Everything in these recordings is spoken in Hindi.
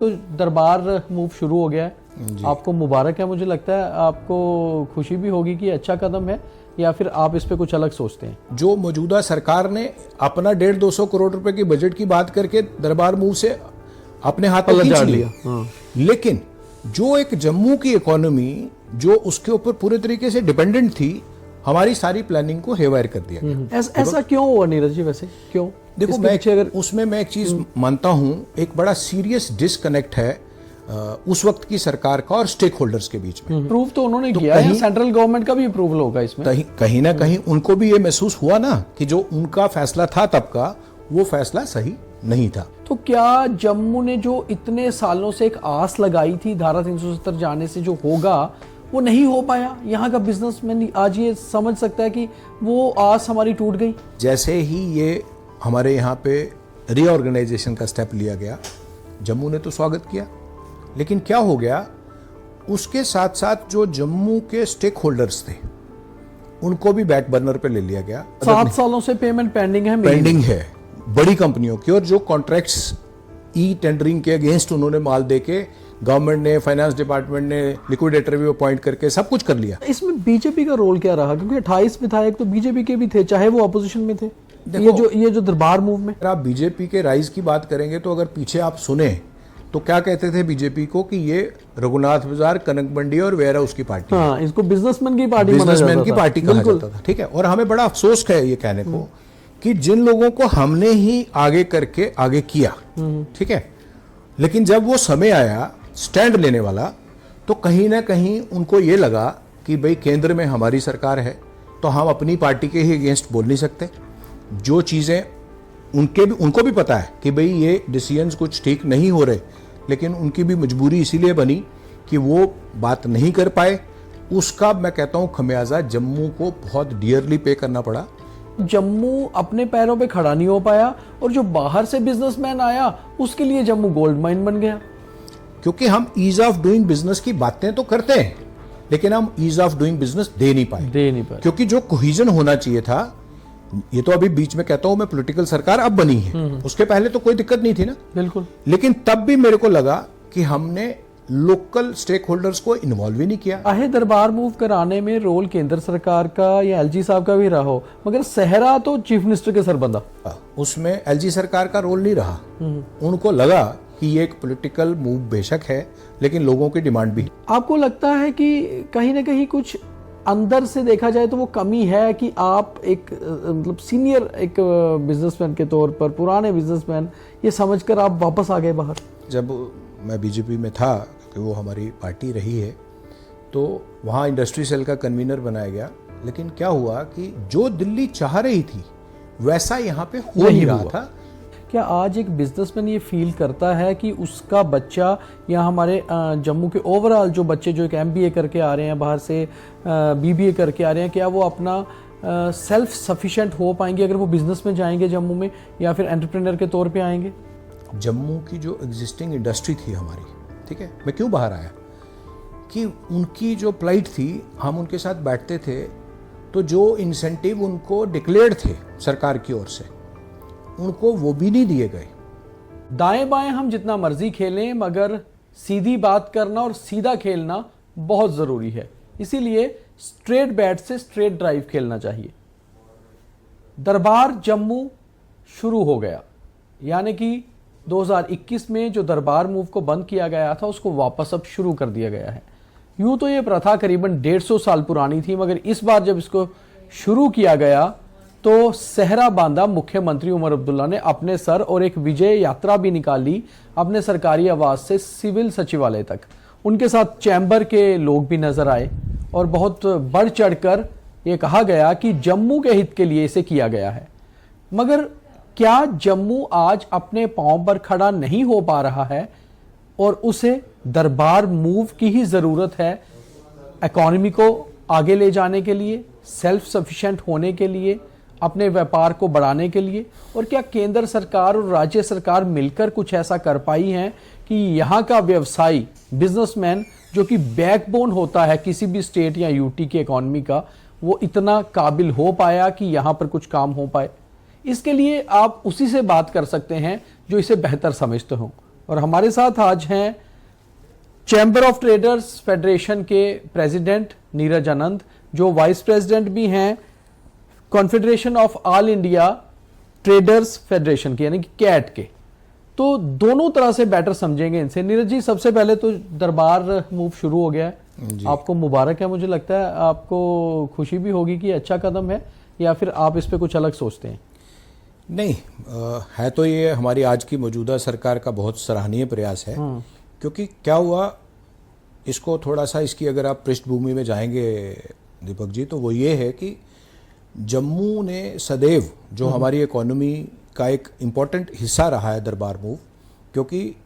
तो दरबार मूव शुरू हो गया है, आपको मुबारक है। मुझे लगता है आपको खुशी भी होगी कि अच्छा कदम है, या फिर आप इस पे कुछ अलग सोचते हैं? जो मौजूदा सरकार ने अपना 150-200 करोड़ रुपए की बजट की बात करके दरबार मूव से अपने हाथ में खींच लिया, लेकिन जो एक जम्मू की इकोनॉमी जो उसके ऊपर पूरे तरीके से डिपेंडेंट थी, हमारी सारी प्लानिंग को हेवायर कर दिया। ऐसा क्यों हुआ नीरज जी? वैसे क्यों? देखो, मैं एक चीज मानता हूं, एक बड़ा सीरियस डिसकनेक्ट है उस वक्त की सरकार का और स्टेक होल्डर्स के बीच में। अप्रूव तो उन्होंने किया है, सेंट्रल गवर्नमेंट का भी अप्रूवल होगा इसमें। कहीं ना कहीं उनको भी ये महसूस हुआ ना कि जो उनका फैसला था तब का, वो फैसला सही नहीं था। तो क्या जम्मू ने जो इतने सालों से एक आस लगाई थी धारा 370 जाने से जो होगा, वो नहीं हो पाया? यहाँ का बिजनेसमैन आज ये समझ सकता है कि वो आस हमारी टूट गई। जैसे ही ये हमारे यहाँ पे रीऑर्गेनाइजेशन का स्टेप लिया गया, जम्मू ने तो स्वागत किया, लेकिन क्या हो गया, उसके साथ साथ जो जम्मू के स्टेक होल्डर्स थे उनको भी बैक बर्नर पे ले लिया गया। 7 सालों से पेमेंट पेंडिंग है बड़ी कंपनियों की, और जो कॉन्ट्रैक्ट्स ई टेंडरिंग के अगेंस्ट उन्होंने माल देके, गवर्नमेंट ने, फाइनेंस डिपार्टमेंट ने लिक्विडेटर भी अपॉइंट करके सब कुछ कर लिया। इसमें बीजेपी का रोल क्या रहा? क्योंकि 28 विधायक तो बीजेपी के भी थे, चाहे वो अपोजिशन में थे। ये जो दरबार मूव में, अगर आप बीजेपी के राइज की बात करेंगे तो अगर पीछे आप सुने तो क्या कहते थे बीजेपी को कि ये रघुनाथ बाजार, कनक मंडी और वेयर हाउस की पार्टी है। इसको बिजनेसमैन की पार्टी कहा जाता था। ठीक है, और हमें बड़ा अफसोस है ये कहने को कि जिन लोगों को हमने ही आगे करके आगे किया, ठीक है, लेकिन जब वो समय आया स्टैंड लेने वाला, तो कहीं ना कहीं उनको ये लगा कि भाई केंद्र में हमारी सरकार है, तो हम अपनी पार्टी के ही अगेंस्ट बोल नहीं सकते। जो चीज़ें उनको भी पता है कि भाई ये डिसीजंस कुछ ठीक नहीं हो रहे, लेकिन उनकी भी मजबूरी इसीलिए बनी कि वो बात नहीं कर पाए। उसका मैं कहता हूँ खमियाजा जम्मू को बहुत डियरली पे करना पड़ा। जम्मू अपने पैरों पे खड़ा नहीं हो पाया, और जो बाहर से बिजनेसमैन आया उसके लिए जम्मू गोल्ड माइन बन गया। क्योंकि हम ईज ऑफ डूइंग बिजनेस की बातें तो करते हैं, लेकिन हम ईज ऑफ डूइंग बिजनेस दे नहीं पाए। क्योंकि जो कोहिजन होना चाहिए था, ये तो अभी बीच में कहता हूं मैं, पॉलिटिकल सरकार अब बनी है, उसके पहले तो कोई दिक्कत नहीं थी ना। बिल्कुल। लेकिन तब भी मेरे को लगा कि हमने लोकल स्टेक होल्डर्स को इन्वॉल्व ही नहीं किया। चाहे दरबार मूव कराने में रोल केंद्र सरकार का या एलजी साहब का भी रहा हो, मगर सहरा तो चीफ मिनिस्टर के सर बंधा, उसमें एलजी सरकार का रोल नहीं रहा। उनको लगा कि ये एक पॉलिटिकल मूव बेशक है, लेकिन लोगों की डिमांड भी। आपको लगता है कि कहीं ना कहीं कुछ अंदर से देखा जाए तो वो कमी है कि आप एक मतलब सीनियर एक बिजनेसमैन के तौर पर, पुराने बिजनेसमैन, ये समझकर आप वापस आ गए बाहर? जब मैं बीजेपी में था, क्योंकि वो हमारी पार्टी रही है, तो वहाँ इंडस्ट्री सेल का कन्वीनर बनाया गया, लेकिन क्या हुआ कि जो दिल्ली चाह रही थी वैसा यहाँ पे हो नहीं रहा था। क्या आज एक बिजनेसमैन ये फील करता है कि उसका बच्चा या हमारे जम्मू के ओवरऑल जो बच्चे जो एक एमबीए करके आ रहे हैं बाहर से, बीबीए करके आ रहे हैं, क्या वो अपना सेल्फ सफिशिएंट हो पाएंगे अगर वो बिजनेस में जाएंगे जम्मू में, या फिर एंटरप्रेन्योर के तौर पे आएंगे? जम्मू की जो एग्जिस्टिंग इंडस्ट्री थी हमारी, ठीक है, मैं क्यों बाहर आया कि उनकी जो प्लाइट थी, हम उनके साथ बैठते थे तो जो इंसेंटिव उनको डिक्लेयर्ड थे सरकार की ओर से, उनको वो भी नहीं दिए गए। दाएं बाएं हम जितना मर्जी खेलें, मगर सीधी बात करना और सीधा खेलना बहुत जरूरी है। इसीलिए स्ट्रेट बैट से स्ट्रेट ड्राइव खेलना चाहिए। दरबार जम्मू शुरू हो गया, यानी कि 2021 में जो दरबार मूव को बंद किया गया था उसको वापस अब शुरू कर दिया गया है। यूं तो ये प्रथा करीबन 150 साल पुरानी थी, मगर इस बार जब इसको शुरू किया गया तो सहरा बांधा मुख्यमंत्री उमर अब्दुल्ला ने अपने सर, और एक विजय यात्रा भी निकाली अपने सरकारी आवास से सिविल सचिवालय तक। उनके साथ चैम्बर के लोग भी नजर आए, और बहुत बढ़ चढ़कर यह कहा गया कि जम्मू के हित के लिए इसे किया गया है। मगर क्या जम्मू आज अपने पांव पर खड़ा नहीं हो पा रहा है, और उसे दरबार मूव की ही जरूरत है इकोनॉमी को आगे ले जाने के लिए, सेल्फ सफिशिएंट होने के लिए, अपने व्यापार को बढ़ाने के लिए? और क्या केंद्र सरकार और राज्य सरकार मिलकर कुछ ऐसा कर पाई है कि यहाँ का व्यवसायी, बिजनेसमैन, जो कि बैकबोन होता है किसी भी स्टेट या यूटी की इकोनॉमी का, वो इतना काबिल हो पाया कि यहाँ पर कुछ काम हो पाए? इसके लिए आप उसी से बात कर सकते हैं जो इसे बेहतर समझते हो। और हमारे साथ आज हैं चैम्बर ऑफ ट्रेडर्स फेडरेशन के प्रेसिडेंट नीरज आनंद, जो वाइस प्रेसिडेंट भी हैं confederation of all India traders federation के, यानी कि कैट के। तो दोनों तरह से बेटर समझेंगे इनसे। नीरज जी, सबसे पहले तो दरबार मूव शुरू हो गया है, आपको मुबारक है। मुझे लगता है आपको खुशी भी होगी कि अच्छा कदम है, या फिर आप इस पे कुछ अलग सोचते हैं? नहीं, है तो ये हमारी आज की मौजूदा सरकार का बहुत सराहनीय प्रयास है। क्योंकि क्या हुआ, इसको थोड़ा सा इसकी अगर आप पृष्ठभूमि में जाएंगे दीपक जी, तो वो ये है कि जम्मू ने सदैव जो हमारी इकोनॉमी का एक इम्पॉर्टेंट हिस्सा रहा है दरबार मूव, क्योंकि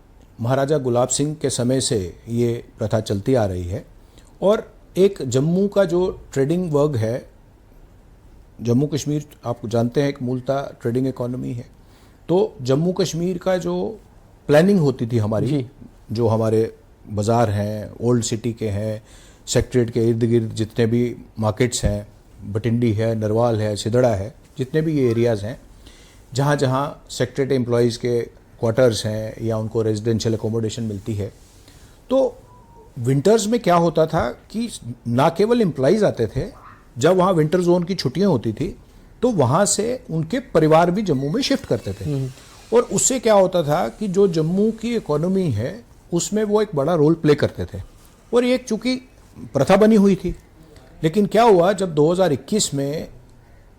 महाराजा गुलाब सिंह के समय से ये प्रथा चलती आ रही है। और एक जम्मू का जो ट्रेडिंग वर्ग है, जम्मू कश्मीर आप जानते हैं एक मूलतः ट्रेडिंग इकोनॉमी है, तो जम्मू कश्मीर का जो प्लानिंग होती थी हमारी, जो हमारे बाज़ार हैं, ओल्ड सिटी के हैं, सेक्रेटरीट के इर्द गिर्द जितने भी मार्केट्स हैं, भटिंडी है, नरवाल है, सिदड़ा है, जितने भी ये एरियाज़ हैं जहाँ जहाँ सेक्रेटरीट एम्प्लॉयज़ के क्वार्टर्स हैं या उनको रेजिडेंशियल एकोमोडेशन मिलती है, तो विंटर्स में क्या होता था कि ना केवल एम्प्लॉयज़ आते थे, जब वहाँ विंटर जोन की छुट्टियाँ होती थी तो वहाँ से उनके परिवार भी जम्मू में शिफ्ट करते थे। और उससे क्या होता था कि जो जम्मू की इकोनॉमी है उसमें वो एक बड़ा रोल प्ले करते थे। और ये एक चूँकि प्रथा बनी हुई थी, लेकिन क्या हुआ जब 2021 में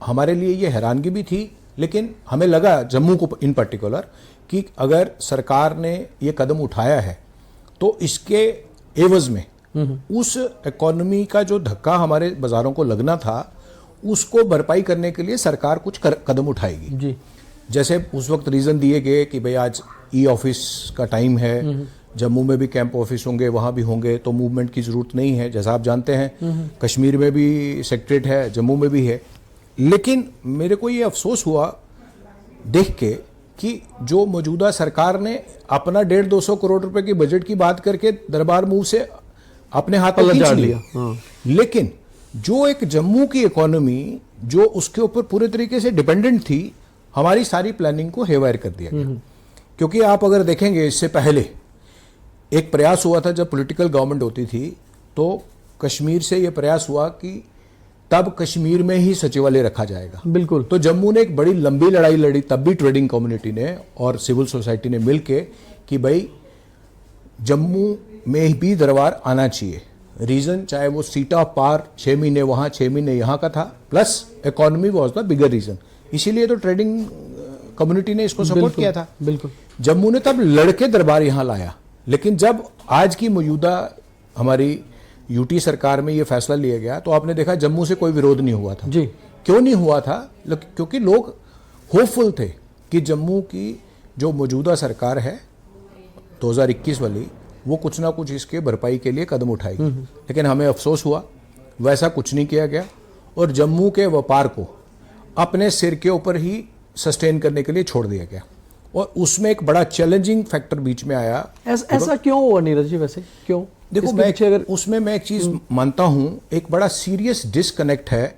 हमारे लिए ये हैरानगी भी थी, लेकिन हमें लगा जम्मू को इन पर्टिकुलर कि अगर सरकार ने ये कदम उठाया है तो इसके एवज में उस इकोनॉमी का जो धक्का हमारे बाजारों को लगना था उसको भरपाई करने के लिए सरकार कुछ कदम उठाएगी जी। जैसे उस वक्त रीज़न दिए गए कि भाई आज ई ऑफिस का टाइम है, जम्मू में भी कैंप ऑफिस होंगे, वहाँ भी होंगे, तो मूवमेंट की ज़रूरत नहीं है। जैसा आप जानते हैं कश्मीर में भी सेक्रेटरीट है, जम्मू में भी है। लेकिन मेरे को ये अफसोस हुआ देख के कि जो मौजूदा सरकार ने अपना 150-200 करोड़ रुपए की बजट की बात करके दरबार मूव से अपने हाथ में खींच लिया, लेकिन जो एक जम्मू की इकोनॉमी जो उसके ऊपर पूरे तरीके से डिपेंडेंट थी, हमारी सारी प्लानिंग को हेवायर कर दिया गया। क्योंकि आप अगर देखेंगे इससे पहले एक प्रयास हुआ था जब पॉलिटिकल गवर्नमेंट होती थी, तो कश्मीर से यह प्रयास हुआ कि तब कश्मीर में ही सचिवालय रखा जाएगा। बिल्कुल। तो जम्मू ने एक बड़ी लंबी लड़ाई लड़ी, तब भी ट्रेडिंग कम्युनिटी ने और सिविल सोसाइटी ने मिलके कि भाई जम्मू में भी दरबार आना चाहिए। रीजन चाहे वो सीट ऑफ पार 6 महीने वहाँ 6 महीने यहाँ का था, plus economy was the bigger reason, इसीलिए तो ट्रेडिंग कम्युनिटी ने इसको सपोर्ट किया था। बिल्कुल। जम्मू ने तब लड़के दरबार यहाँ लाया, लेकिन जब आज की मौजूदा हमारी यूटी सरकार में ये फैसला लिया गया तो आपने देखा जम्मू से कोई विरोध नहीं हुआ था जी। क्यों नहीं हुआ था? क्योंकि लोग होपफुल थे कि जम्मू की जो मौजूदा सरकार है 2021 वाली, वो कुछ ना कुछ इसके भरपाई के लिए कदम उठाएगी। लेकिन हमें अफसोस हुआ वैसा कुछ नहीं किया गया और जम्मू के व्यापार को अपने सिर के ऊपर ही सस्टेन करने के लिए छोड़ दिया गया। और उसमें एक बड़ा चैलेंजिंग फैक्टर बीच में आया। ऐसा क्यों हुआ नीरज जी? वैसे क्यों? देखो, उसमें मैं एक चीज मानता हूं, एक बड़ा सीरियस डिस्कनेक्ट है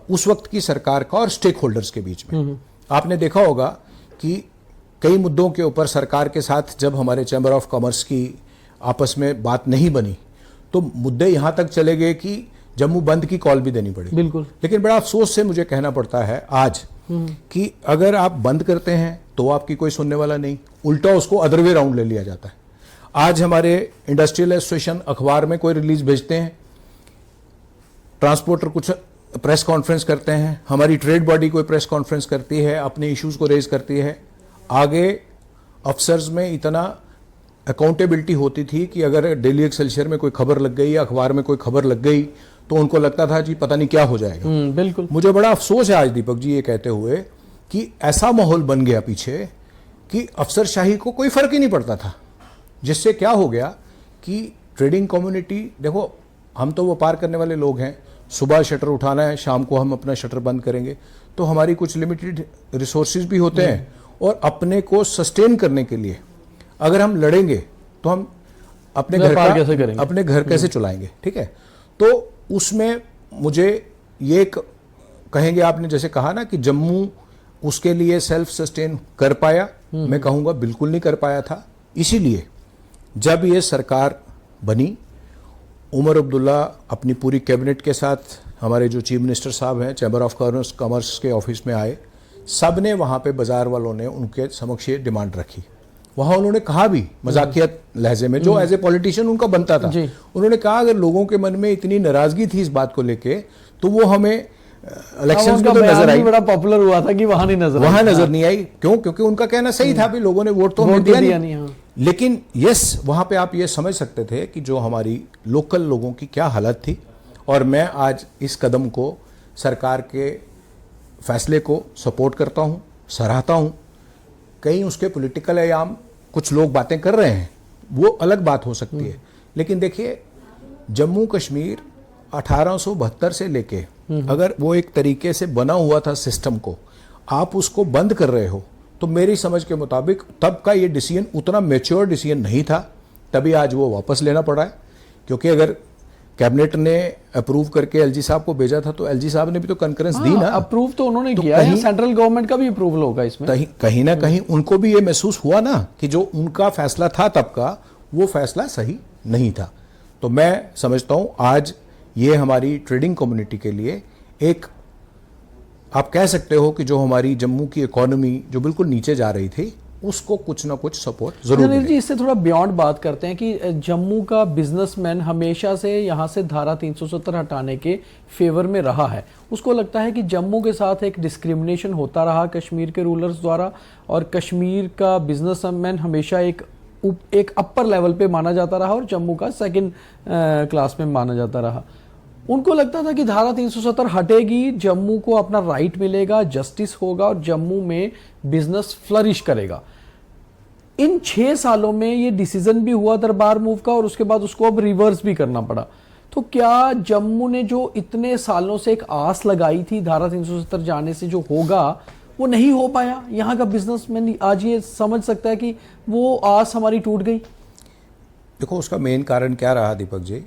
उस वक्त की सरकार का और स्टेक होल्डर्स के बीच में। आपने देखा होगा कि कई मुद्दों के ऊपर सरकार के साथ जब हमारे चैम्बर ऑफ कॉमर्स की आपस में बात नहीं बनी तो मुद्दे यहां तक चले गए कि जम्मू बंद की कॉल भी देनी पड़ी। बिल्कुल। लेकिन बड़ा अफसोस से मुझे कहना पड़ता है आज कि अगर आप बंद करते हैं तो आपकी कोई सुनने वाला नहीं, उल्टा उसको अदर वे राउंड ले लिया जाता है। आज हमारे इंडस्ट्रियल एसोसिएशन अखबार में कोई रिलीज भेजते हैं, ट्रांसपोर्टर कुछ प्रेस कॉन्फ्रेंस करते हैं, हमारी ट्रेड बॉडी कोई प्रेस कॉन्फ्रेंस करती है, अपने इश्यूज को रेज करती है। आगे अफसर्स में इतना अकाउंटेबिलिटी होती थी कि अगर डेली एक्सेलसियर में कोई खबर लग गई या अखबार में कोई खबर लग गई तो उनको लगता था जी पता नहीं क्या हो जाएगा। बिल्कुल। मुझे बड़ा अफसोस है आज दीपक जी ये कहते हुए कि ऐसा माहौल बन गया पीछे कि अफसरशाही को कोई फर्क ही नहीं पड़ता था, जिससे क्या हो गया कि ट्रेडिंग कम्युनिटी, देखो हम तो व्यापार करने वाले लोग हैं, सुबह शटर उठाना है, शाम को हम अपना शटर बंद करेंगे, तो हमारी कुछ लिमिटेड रिसोर्सेज भी होते हैं और अपने को सस्टेन करने के लिए अगर हम लड़ेंगे तो हम अपने घर कैसे चलाएंगे? ठीक है। तो उसमें मुझे ये कहेंगे, आपने जैसे कहा ना कि जम्मू उसके लिए सेल्फ सस्टेन कर पाया, मैं कहूँगा बिल्कुल नहीं कर पाया था। इसीलिए जब ये सरकार बनी, उमर अब्दुल्ला अपनी पूरी कैबिनेट के साथ, हमारे जो चीफ मिनिस्टर साहब हैं, चैम्बर ऑफ कॉमर्स के ऑफिस में आए, सब ने वहाँ पे बाजार वालों ने उनके समक्ष ये डिमांड रखी। वहाँ उन्होंने कहा भी मजाकिया लहजे में, जो एज ए पॉलिटिशियन उनका बनता था, उन्होंने कहा अगर लोगों के मन में इतनी नाराजगी थी इस बात को लेके तो वो हमें इलेक्शंस में तो नजर आई, बड़ा पॉपुलर हुआ था कि वहां नजर नहीं आई। क्यों? क्योंकि उनका कहना सही था भी लोगों ने वोट तो हमें दिया नहीं। हाँ। लेकिन यस, वहां पे आप ये समझ सकते थे कि जो हमारी लोकल लोगों की क्या हालत थी। और मैं आज इस कदम को, सरकार के फैसले को सपोर्ट करता हूं, सराहता हूं। कहीं उसके पॉलिटिकल आयाम कुछ लोग बातें कर रहे हैं, वो अलग बात हो सकती है, लेकिन देखिए जम्मू कश्मीर 1872 से लेके अगर वो एक तरीके से बना हुआ था सिस्टम को, आप उसको बंद कर रहे हो, तो मेरी समझ के मुताबिक तब का ये डिसीजन उतना मैच्योर डिसीजन नहीं था, तभी आज वो वापस लेना पड़ा है। क्योंकि अगर कैबिनेट ने अप्रूव करके एलजी साहब को भेजा था तो एलजी साहब ने भी तो कंकरेंस दी ना। अप्रूव तो उन्होंने किया है, सेंट्रल गवर्नमेंट का भी अप्रूवल होगा इसमें। कहीं ना कहीं उनको भी ये महसूस हुआ ना कि जो उनका फैसला था तब का, वो फैसला सही नहीं था। तो मैं समझता हूं आज ये हमारी ट्रेडिंग कम्युनिटी के लिए एक, आप कह सकते हो कि जो हमारी जम्मू की इकोनॉमी जो बिल्कुल नीचे जा रही थी, उसको कुछ ना कुछ सपोर्ट जरूर मिले। जी, इससे थोड़ा बियॉन्ड बात करते हैं कि जम्मू का बिजनेसमैन हमेशा से यहाँ से धारा 370 हटाने के फेवर में रहा है। उसको लगता है कि जम्मू के साथ एक डिस्क्रिमिनेशन होता रहा कश्मीर के रूलर्स द्वारा, और कश्मीर का बिजनेसमैन हमेशा एक अपर लेवल पे माना जाता रहा और जम्मू का सेकंड क्लास में माना जाता रहा। उनको लगता था कि धारा 370 हटेगी, जम्मू को अपना राइट मिलेगा, जस्टिस होगा और जम्मू में बिजनेस फ्लरिश करेगा। इन 6 सालों में ये डिसीजन भी हुआ दरबार मूव का, और उसके बाद उसको अब रिवर्स भी करना पड़ा। तो क्या जम्मू ने जो इतने सालों से एक आस लगाई थी धारा 370 जाने से जो होगा, वो नहीं हो पाया? यहाँ का बिजनेसमैन आज ये समझ सकता है कि वो आस हमारी टूट गई। देखो, उसका मेन कारण क्या रहा दीपक जी,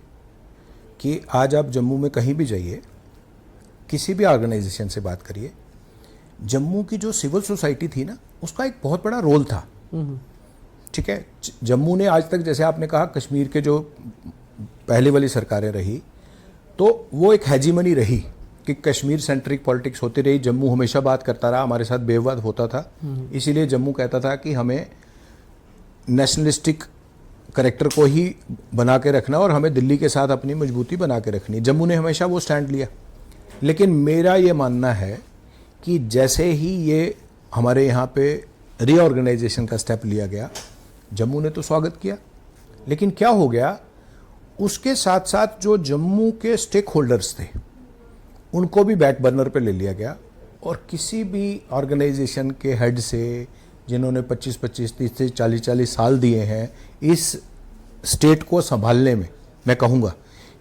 कि आज आप जम्मू में कहीं भी जाइए, किसी भी ऑर्गेनाइजेशन से बात करिए, जम्मू की जो सिविल सोसाइटी थी ना, उसका एक बहुत बड़ा रोल था। ठीक है, जम्मू ने आज तक, जैसे आपने कहा, कश्मीर के जो पहले वाली सरकारें रही, तो वो एक हेजीमनी रही कि कश्मीर सेंट्रिक पॉलिटिक्स होती रही। जम्मू हमेशा बात करता रहा, हमारे साथ बेववाद होता था, इसीलिए जम्मू कहता था कि हमें नेशनलिस्टिक करेक्टर को ही बना के रखना और हमें दिल्ली के साथ अपनी मजबूती बना के रखनी। जम्मू ने हमेशा वो स्टैंड लिया। लेकिन मेरा ये मानना है कि जैसे ही ये हमारे यहाँ पे रीऑर्गेनाइजेशन का स्टेप लिया गया, जम्मू ने तो स्वागत किया, लेकिन क्या हो गया, उसके साथ साथ जो जम्मू के स्टेक होल्डर्स थे उनको भी बैक बर्नर पे ले लिया गया। और किसी भी ऑर्गेनाइजेशन के हेड से, जिन्होंने 25-25, 30, 40 साल दिए हैं इस स्टेट को संभालने में, मैं कहूँगा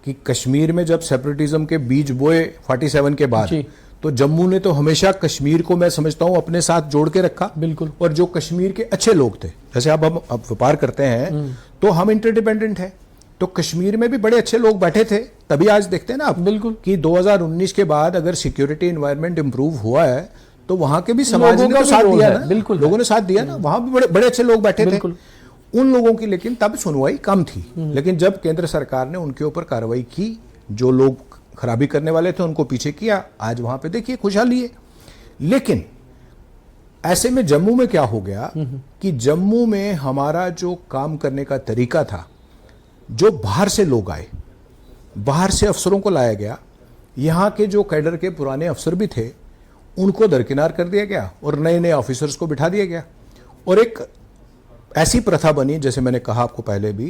कि कश्मीर में जब सेपरेटिज्म के बीज बोए 47 के बाद, तो जम्मू ने तो हमेशा कश्मीर को, मैं समझता हूँ, अपने साथ जोड़ के रखा। बिल्कुल। और जो कश्मीर के अच्छे लोग थे, जैसे अब हम व्यापार करते हैं तो हम इंटरडिपेंडेंट हैं, तो कश्मीर में भी बड़े अच्छे लोग बैठे थे। तभी आज देखते हैं ना आप, बिल्कुल, कि 2019 के बाद अगर सिक्योरिटी एनवायरनमेंट इंप्रूव हुआ है तो वहां के भी समाज ने तो साथ दिया ना। बिल्कुल, लोगों ने साथ दिया ना, वहां भी बड़े बड़े अच्छे लोग बैठे थे उन लोगों की। लेकिन तब सुनवाई कम थी। लेकिन जब केंद्र सरकार ने उनके ऊपर कार्रवाई की, जो लोग खराबी करने वाले थे उनको पीछे किया, आज वहां पे देखिए खुशहाली है। लेकिन ऐसे में जम्मू में क्या हो गया कि जम्मू में हमारा जो काम करने का तरीका था, जो बाहर से लोग आए, बाहर से अफसरों को लाया गया, यहाँ के जो कैडर के पुराने अफसर भी थे उनको दरकिनार कर दिया गया और नए नए ऑफिसर्स को बिठा दिया गया। और एक ऐसी प्रथा बनी, जैसे मैंने कहा आपको पहले भी,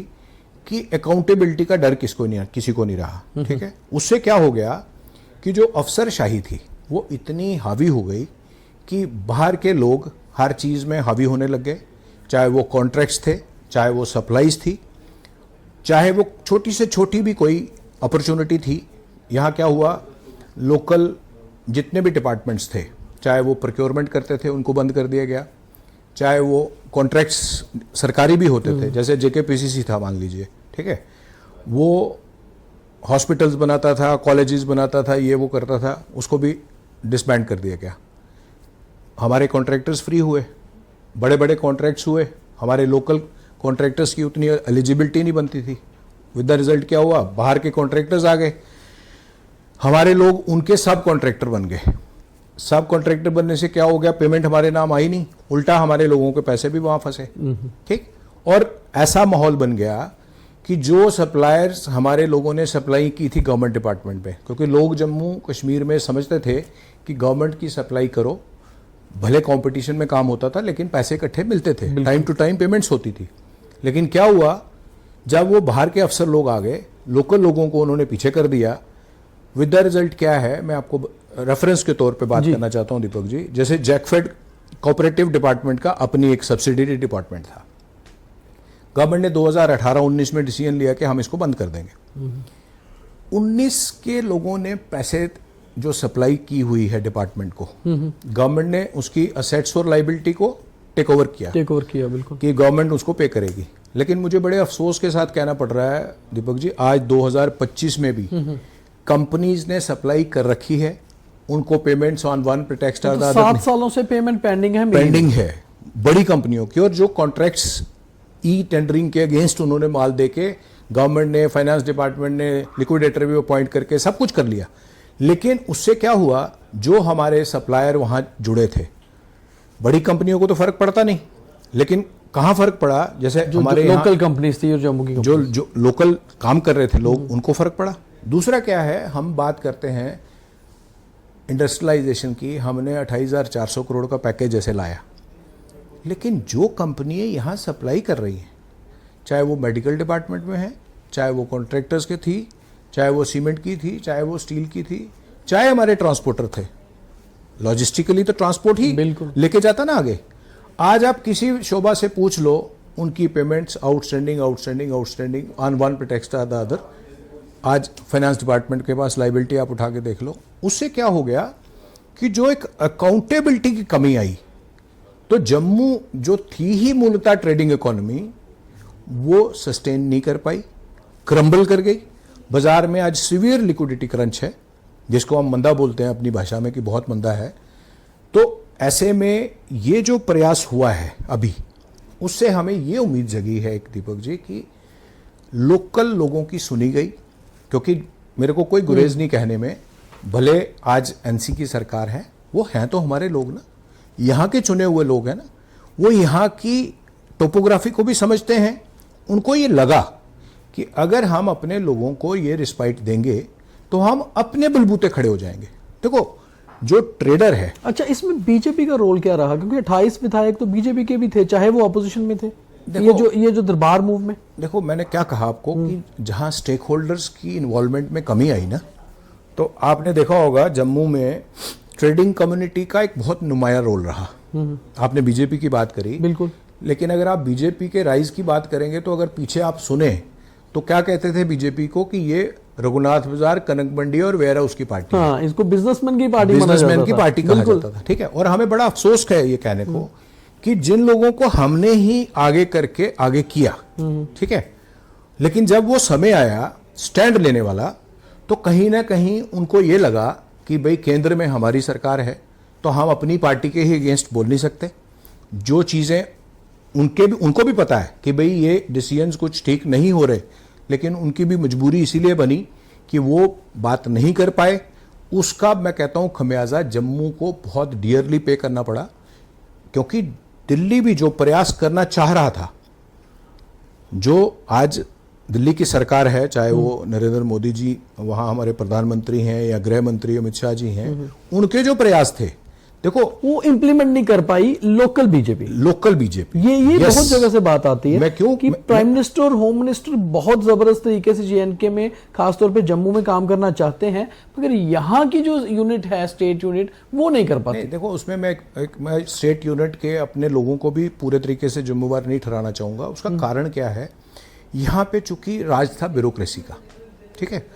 कि अकाउंटेबिलिटी का डर किसी को नहीं रहा। ठीक है, उससे क्या हो गया कि जो अफसरशाही थी वो इतनी हावी हो गई कि बाहर के लोग हर चीज़ में हावी होने लग गए, चाहे वो कॉन्ट्रैक्ट्स थे, चाहे वो सप्लाईज थी, चाहे वो छोटी से छोटी भी कोई अपॉर्चुनिटी थी। यहाँ क्या हुआ, लोकल जितने भी डिपार्टमेंट्स थे, चाहे वो प्रोक्योरमेंट करते थे उनको बंद कर दिया गया, चाहे वो कॉन्ट्रैक्ट्स सरकारी भी होते थे, जैसे जेकेपीसीसी था मान लीजिए, ठीक है, वो हॉस्पिटल्स बनाता था, कॉलेजेस बनाता था, ये वो करता था, उसको भी डिसबैंड कर दिया गया। हमारे कॉन्ट्रैक्टर्स फ्री हुए, बड़े बड़े कॉन्ट्रैक्ट्स हुए, हमारे लोकल कॉन्ट्रैक्टर्स की उतनी एलिजिबिलिटी नहीं बनती थी। विद द रिजल्ट क्या हुआ, बाहर के कॉन्ट्रैक्टर्स आ गए, हमारे लोग उनके सब कॉन्ट्रैक्टर बन गए। सब कॉन्ट्रैक्टर बनने से क्या हो गया, पेमेंट हमारे नाम आई नहीं, उल्टा हमारे लोगों के पैसे भी वहां फंसे। ठीक, और ऐसा माहौल बन गया कि जो सप्लायर्स हमारे लोगों ने सप्लाई की थी गवर्नमेंट डिपार्टमेंट पे, क्योंकि लोग जम्मू कश्मीर में समझते थे कि गवर्नमेंट की सप्लाई करो, भले कंपटीशन में काम होता था लेकिन पैसे इकट्ठे मिलते थे, टाइम टू टाइम पेमेंट्स होती थी। लेकिन क्या हुआ, जब वो बाहर के अफसर लोग आ गए, लोकल लोगों को उन्होंने पीछे कर दिया। विद द रिजल्ट क्या है, मैं आपको रेफरेंस के तौर पे बात करना चाहता हूं दीपक जी। जैसे जैकफेड कोऑपरेटिव डिपार्टमेंट का अपनी एक सब्सिडियरी डिपार्टमेंट था, गवर्नमेंट ने 2018-19 में डिसीजन लिया कि हम इसको बंद कर देंगे। 19 के लोगों ने पैसे जो सप्लाई की हुई है डिपार्टमेंट को, गवर्नमेंट ने उसकी असेट्स और लाइबिलिटी को टेक ओवर किया बिल्कुल, कि गवर्नमेंट उसको पे करेगी। लेकिन मुझे बड़े अफसोस के साथ कहना पड़ रहा है दीपक जी, आज 2025 में भी कंपनीज ने सप्लाई कर रखी है, उनको payments on one pretext or the other 7 सालों से पेमेंट पेंडिंग है बड़ी कंपनियों की। और जो कॉन्ट्रैक्ट्स ई टेंडरिंग के अगेंस्ट उन्होंने माल देके, गवर्नमेंट ने, फाइनेंस डिपार्टमेंट ने लिक्विडेटर भी अपॉइंट करके सब कुछ कर लिया। लेकिन उससे क्या हुआ, जो हमारे सप्लायर वहां जुड़े थे, बड़ी कंपनियों को तो फर्क पड़ता नहीं, लेकिन कहां फर्क पड़ा, जैसे हमारे लोकल कंपनीज थी और जम्मू की जो लोकल काम कर रहे थे लोग, उनको फर्क पड़ा। दूसरा क्या है, हम बात करते हैं इंडस्ट्रियलाइजेशन की, हमने 28,400 करोड़ का पैकेज जैसे लाया, लेकिन जो कंपनियां यहां सप्लाई कर रही हैं, चाहे वो मेडिकल डिपार्टमेंट में है, चाहे वो कॉन्ट्रैक्टर्स के थी, चाहे वो सीमेंट की थी, चाहे वो स्टील की थी, चाहे हमारे ट्रांसपोर्टर थे, लॉजिस्टिकली तो ट्रांसपोर्ट ही बिल्कुल लेके जाता ना आगे। आज आप किसी शोबा से पूछ लो, उनकी payments outstanding on one pretext the other. आज फाइनेंस डिपार्टमेंट के पास लाइबिलिटी आप उठा के देख लो। उससे क्या हो गया कि जो एक अकाउंटेबिलिटी की कमी आई, तो जम्मू जो थी ही मूलतः ट्रेडिंग इकोनॉमी, वो सस्टेन नहीं कर पाई, क्रम्बल कर गई। बाजार में आज सीवियर लिक्विडिटी क्रंच है, जिसको हम मंदा बोलते हैं अपनी भाषा में कि बहुत मंदा है। तो ऐसे में ये जो प्रयास हुआ है अभी, उससे हमें ये उम्मीद जगी है एक दीपक जी कि लोकल लोगों की सुनी गई। क्योंकि मेरे को कोई गुरेज नहीं कहने में, भले आज एनसी की सरकार है, वो हैं तो हमारे लोग ना, यहाँ के चुने हुए लोग हैं ना, वो यहाँ की टोपोग्राफी को भी समझते हैं। उनको ये लगा कि अगर हम अपने लोगों को ये रिस्पाइट देंगे तो हम अपने बलबूते खड़े हो जाएंगे। देखो, जो ट्रेडर है, अच्छा, इसमें बीजेपी का रोल क्या रहा, क्योंकि 28 विधायक तो बीजेपी के भी थे, चाहे वो अपोजिशन में थे। ये जो दरबार मूव में, देखो मैंने क्या कहा आपको कि जहां स्टेक होल्डर्स की इन्वॉल्वमेंट में कमी आई ना, तो आपने देखा होगा जम्मू में ट्रेडिंग कम्युनिटी का एक बहुत नुमाया रोल रहा। आपने बीजेपी की बात करी, बिल्कुल, लेकिन अगर आप बीजेपी के राइज की बात करेंगे तो अगर पीछे आप सुने तो क्या कहते थे बीजेपी को कि ये रघुनाथ बाजार, कनक मंडी और वेयर हाउस की पार्टी, हाँ, इसको बिजनेसमैन की पार्टी कहा जाता था। ठीक है, और हमें बड़ा अफसोस है ये कहने को कि जिन लोगों को हमने ही आगे करके आगे किया, ठीक है, लेकिन जब वो समय आया स्टैंड लेने वाला, तो कहीं ना कहीं उनको ये लगा कि भाई केंद्र में हमारी सरकार है, तो हम अपनी पार्टी के ही अगेंस्ट बोल नहीं सकते। जो चीजें उनको भी पता है कि भाई ये डिसीजंस कुछ ठीक नहीं हो रहे, लेकिन उनकी भी मजबूरी इसीलिए बनी कि वो बात नहीं कर पाए। उसका मैं कहता हूं खमियाजा जम्मू को बहुत डियरली पे करना पड़ा, क्योंकि दिल्ली भी जो प्रयास करना चाह रहा था, जो आज दिल्ली की सरकार है, चाहे वो नरेंद्र मोदी जी वहां हमारे प्रधानमंत्री हैं या गृह मंत्री अमित शाह जी हैं, उनके जो प्रयास थे, देखो वो इंप्लीमेंट नहीं कर पाई लोकल बीजेपी। ये बहुत जगह से बात आती है कि प्राइम मिनिस्टर और होम मिनिस्टर बहुत जबरदस्त तरीके से जेएनके में, खासतौर पे जम्मू में काम करना चाहते हैं, मगर यहाँ की जो यूनिट है, स्टेट यूनिट, वो नहीं कर पाते। देखो, उसमें मैं स्टेट यूनिट के अपने लोगों को भी पूरे तरीके से जिम्मेवार नहीं ठहराना चाहूंगा। उसका कारण क्या है, यहाँ पे चूंकि राज था ब्यूरोक्रेसी का, ठीक है,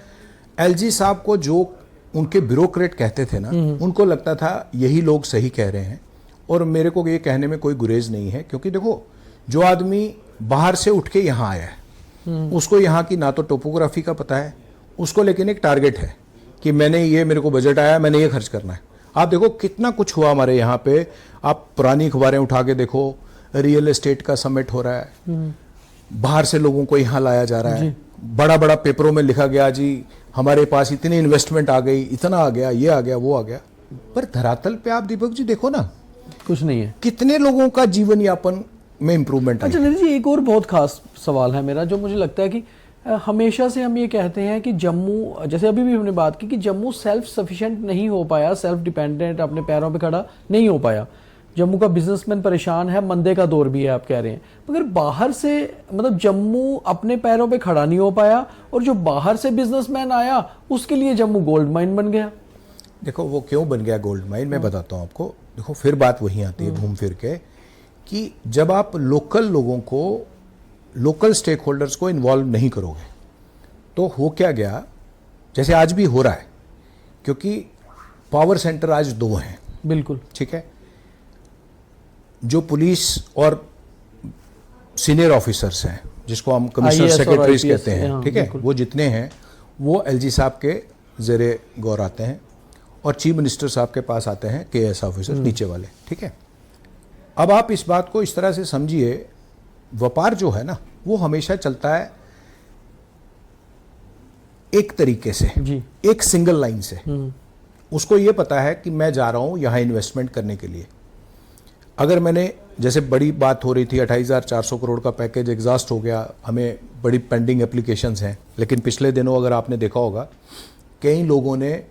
एलजी साहब को जो उनके ब्यूरोक्रेट कहते थे ना, उनको लगता था यही लोग सही कह रहे हैं। और मेरे को ये कहने में कोई गुरेज नहीं है, क्योंकि देखो, जो आदमी बाहर से उठ के यहाँ आया है, उसको यहाँ की ना तो टोपोग्राफी का पता है, उसको लेकिन एक टारगेट है कि मेरे को बजट आया, मैंने ये खर्च करना है। आप देखो कितना कुछ हुआ हमारे यहाँ पे, आप पुरानी अखबारें उठा के देखो, रियल एस्टेट का समिट हो रहा है, बाहर से लोगों को यहाँ लाया जा रहा है, बड़ा बड़ा पेपरों में लिखा गया जी हमारे पास इतनी इन्वेस्टमेंट आ गई, इतना आ गया, ये आ गया, वो आ गया, पर धरातल पे आप दीपक जी देखो ना, कुछ नहीं है। कितने लोगों का जीवन यापन में इंप्रूवमेंट अच्छा निधि जी, एक और बहुत खास सवाल है मेरा, जो मुझे लगता है कि हमेशा से हम ये कहते हैं कि जम्मू, जैसे अभी भी हमने बात की कि जम्मू सेल्फ सफिशिएंट नहीं हो पाया, सेल्फ डिपेंडेंट, अपने पैरों पे खड़ा नहीं हो पाया। जम्मू का बिजनेसमैन परेशान है, मंदे का दौर भी है आप कह रहे हैं, मगर बाहर से मतलब जम्मू अपने पैरों पे खड़ा नहीं हो पाया, और जो बाहर से बिजनेसमैन आया उसके लिए जम्मू गोल्ड माइन बन गया। देखो वो क्यों बन गया गोल्ड माइन, मैं बताता हूँ आपको। देखो फिर बात वहीं आती है घूम फिर के, कि जब आप लोकल लोगों को, लोकल स्टेक होल्डर्स को इन्वॉल्व नहीं करोगे तो हो क्या गया, जैसे आज भी हो रहा है, क्योंकि पावर सेंटर आज दो हैं। बिल्कुल ठीक है, जो पुलिस और सीनियर ऑफिसर्स हैं, जिसको हम कमिश्नर IAS और सेक्रेटरीज IPS, कहते हैं, हाँ, ठीक है, बिल्कुल। वो जितने हैं वो एलजी साहब के जेरे गौर आते हैं, और चीफ मिनिस्टर साहब के पास आते हैं केएस ऑफिसर नीचे वाले। ठीक है, अब आप इस बात को इस तरह से समझिए, व्यापार जो है ना वो हमेशा चलता है एक तरीके से जी। एक सिंगल लाइन से। उसको ये पता है कि मैं जा रहा हूं यहां इन्वेस्टमेंट करने के लिए। अगर मैंने, जैसे बड़ी बात हो रही थी 28,400 करोड़ का पैकेज एग्जॉस्ट हो गया, हमें बड़ी पेंडिंग एप्लीकेशंस हैं, लेकिन पिछले दिनों अगर आपने देखा होगा कई लोगों ने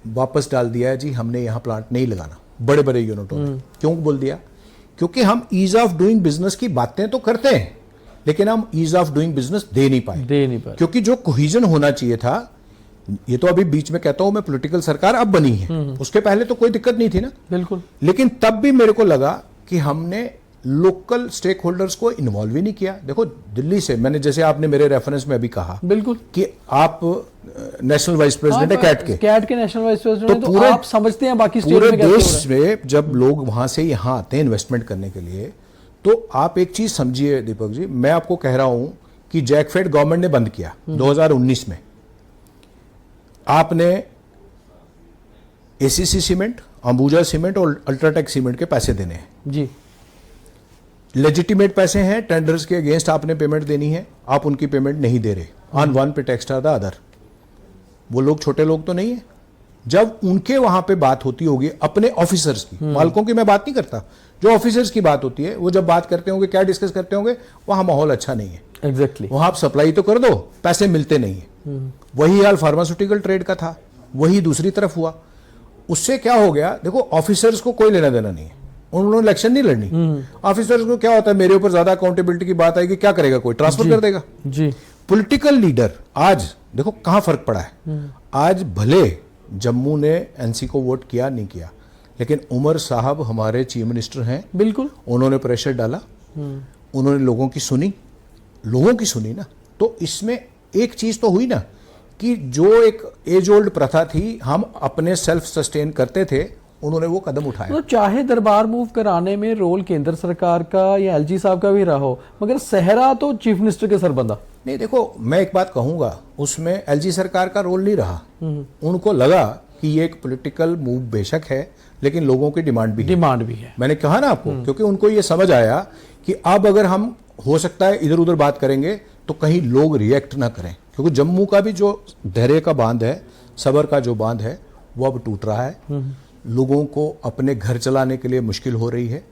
वापस डाल दिया है जी हमने यहाँ प्लांट नहीं लगाना, बड़े बड़े यूनिटों में। क्यों बोल दिया? क्योंकि हम ईज ऑफ डूइंग बिजनेस की बातें तो करते हैं, लेकिन हम ईज ऑफ डूइंग बिजनेस दे नहीं पाए। क्योंकि जो कोहिजन होना चाहिए था, ये तो अभी बीच में कहता हूं मैं, पॉलिटिकल सरकार अब बनी है, उसके पहले तो कोई दिक्कत नहीं थी ना। बिल्कुल। लेकिन तब भी मेरे को लगा कि हमने लोकल स्टेक होल्डर्स को इन्वॉल्व ही नहीं किया। देखो दिल्ली से, मैंने जैसे आपने मेरे रेफरेंस में अभी कहा बिल्कुल कि आप नेशनल वाइस प्रेसिडेंट है कैट के नेशनल वाइस प्रेसिडेंट, तो पूरे आप समझते हैं बाकी स्टेट पूरे में कैसे हो रहा है। देश में जब लोग वहां से यहां आते हैं इन्वेस्टमेंट करने के लिए, तो आप एक चीज समझिए दीपक जी, मैं आपको कह रहा हूं कि जैकफेड गवर्नमेंट ने बंद किया 2019 में। आपने एसीसी सीमेंट, अंबुजा सीमेंट और अल्ट्राटेक सीमेंट के पैसे देने हैं जी, लेजिटिमेट पैसे हैं, टेंडर्स के अगेंस्ट आपने पेमेंट देनी है, आप उनकी पेमेंट नहीं दे रहे, on one pretext of the other. वो लोग छोटे लोग तो नहीं है। जब उनके वहां पे बात होती होगी अपने ऑफिसर्स की, मालिकों की मैं बात नहीं करता, जो ऑफिसर्स की बात होती है, वो जब बात करते होंगे, क्या डिस्कस करते होंगे, वहां माहौल अच्छा नहीं है। एग्जैक्टली। वहां आप सप्लाई तो कर दो, पैसे मिलते नहीं है। वही हाल फार्मास्यूटिकल ट्रेड का था, वही दूसरी तरफ हुआ। उससे क्या हो गया, देखो ऑफिसर्स को कोई लेना देना नहीं है, उन्होंने इलेक्शन नहीं लड़नी। ऑफिसर्स को क्या होता है, मेरे ऊपर ज्यादा अकाउंटेबिलिटी की बात आएगी, क्या करेगा, कोई ट्रांसफर कर देगा जी। पॉलिटिकल लीडर, आज देखो कहां फर्क पड़ा है। आज भले जम्मू ने एनसी को वोट किया नहीं किया, लेकिन उमर साहब हमारे चीफ मिनिस्टर हैं, बिल्कुल, उन्होंने प्रेशर डाला, उन्होंने लोगों की सुनी ना। तो इसमें एक चीज तो हुई ना कि जो एक एज ओल्ड प्रथा थी, हम अपने सेल्फ सस्टेन करते थे, उन्होंने वो कदम उठाया। तो चाहे दरबार मूव कराने में रोल केंद्र सरकार का या एलजी साहब का भी रहा हो, मगर सहरा तो चीफ मिनिस्टर के सर बंधा। नहीं देखो, मैं एक बात कहूंगा, उसमें एलजी सरकार का रोल नहीं रहा। उनको लगा कि ये एक पॉलिटिकल मूव बेशक है, लेकिन लोगों की डिमांड भी है। मैंने कहा ना आपको, क्योंकि उनको ये समझ आया कि अब अगर हम हो सकता है इधर उधर बात करेंगे तो कहीं लोग रिएक्ट ना करें, क्योंकि जम्मू का भी जो धैर्य का बांध है, सबर का जो बांध है, वो अब टूट रहा है। लोगों को अपने घर चलाने के लिए मुश्किल हो रही है।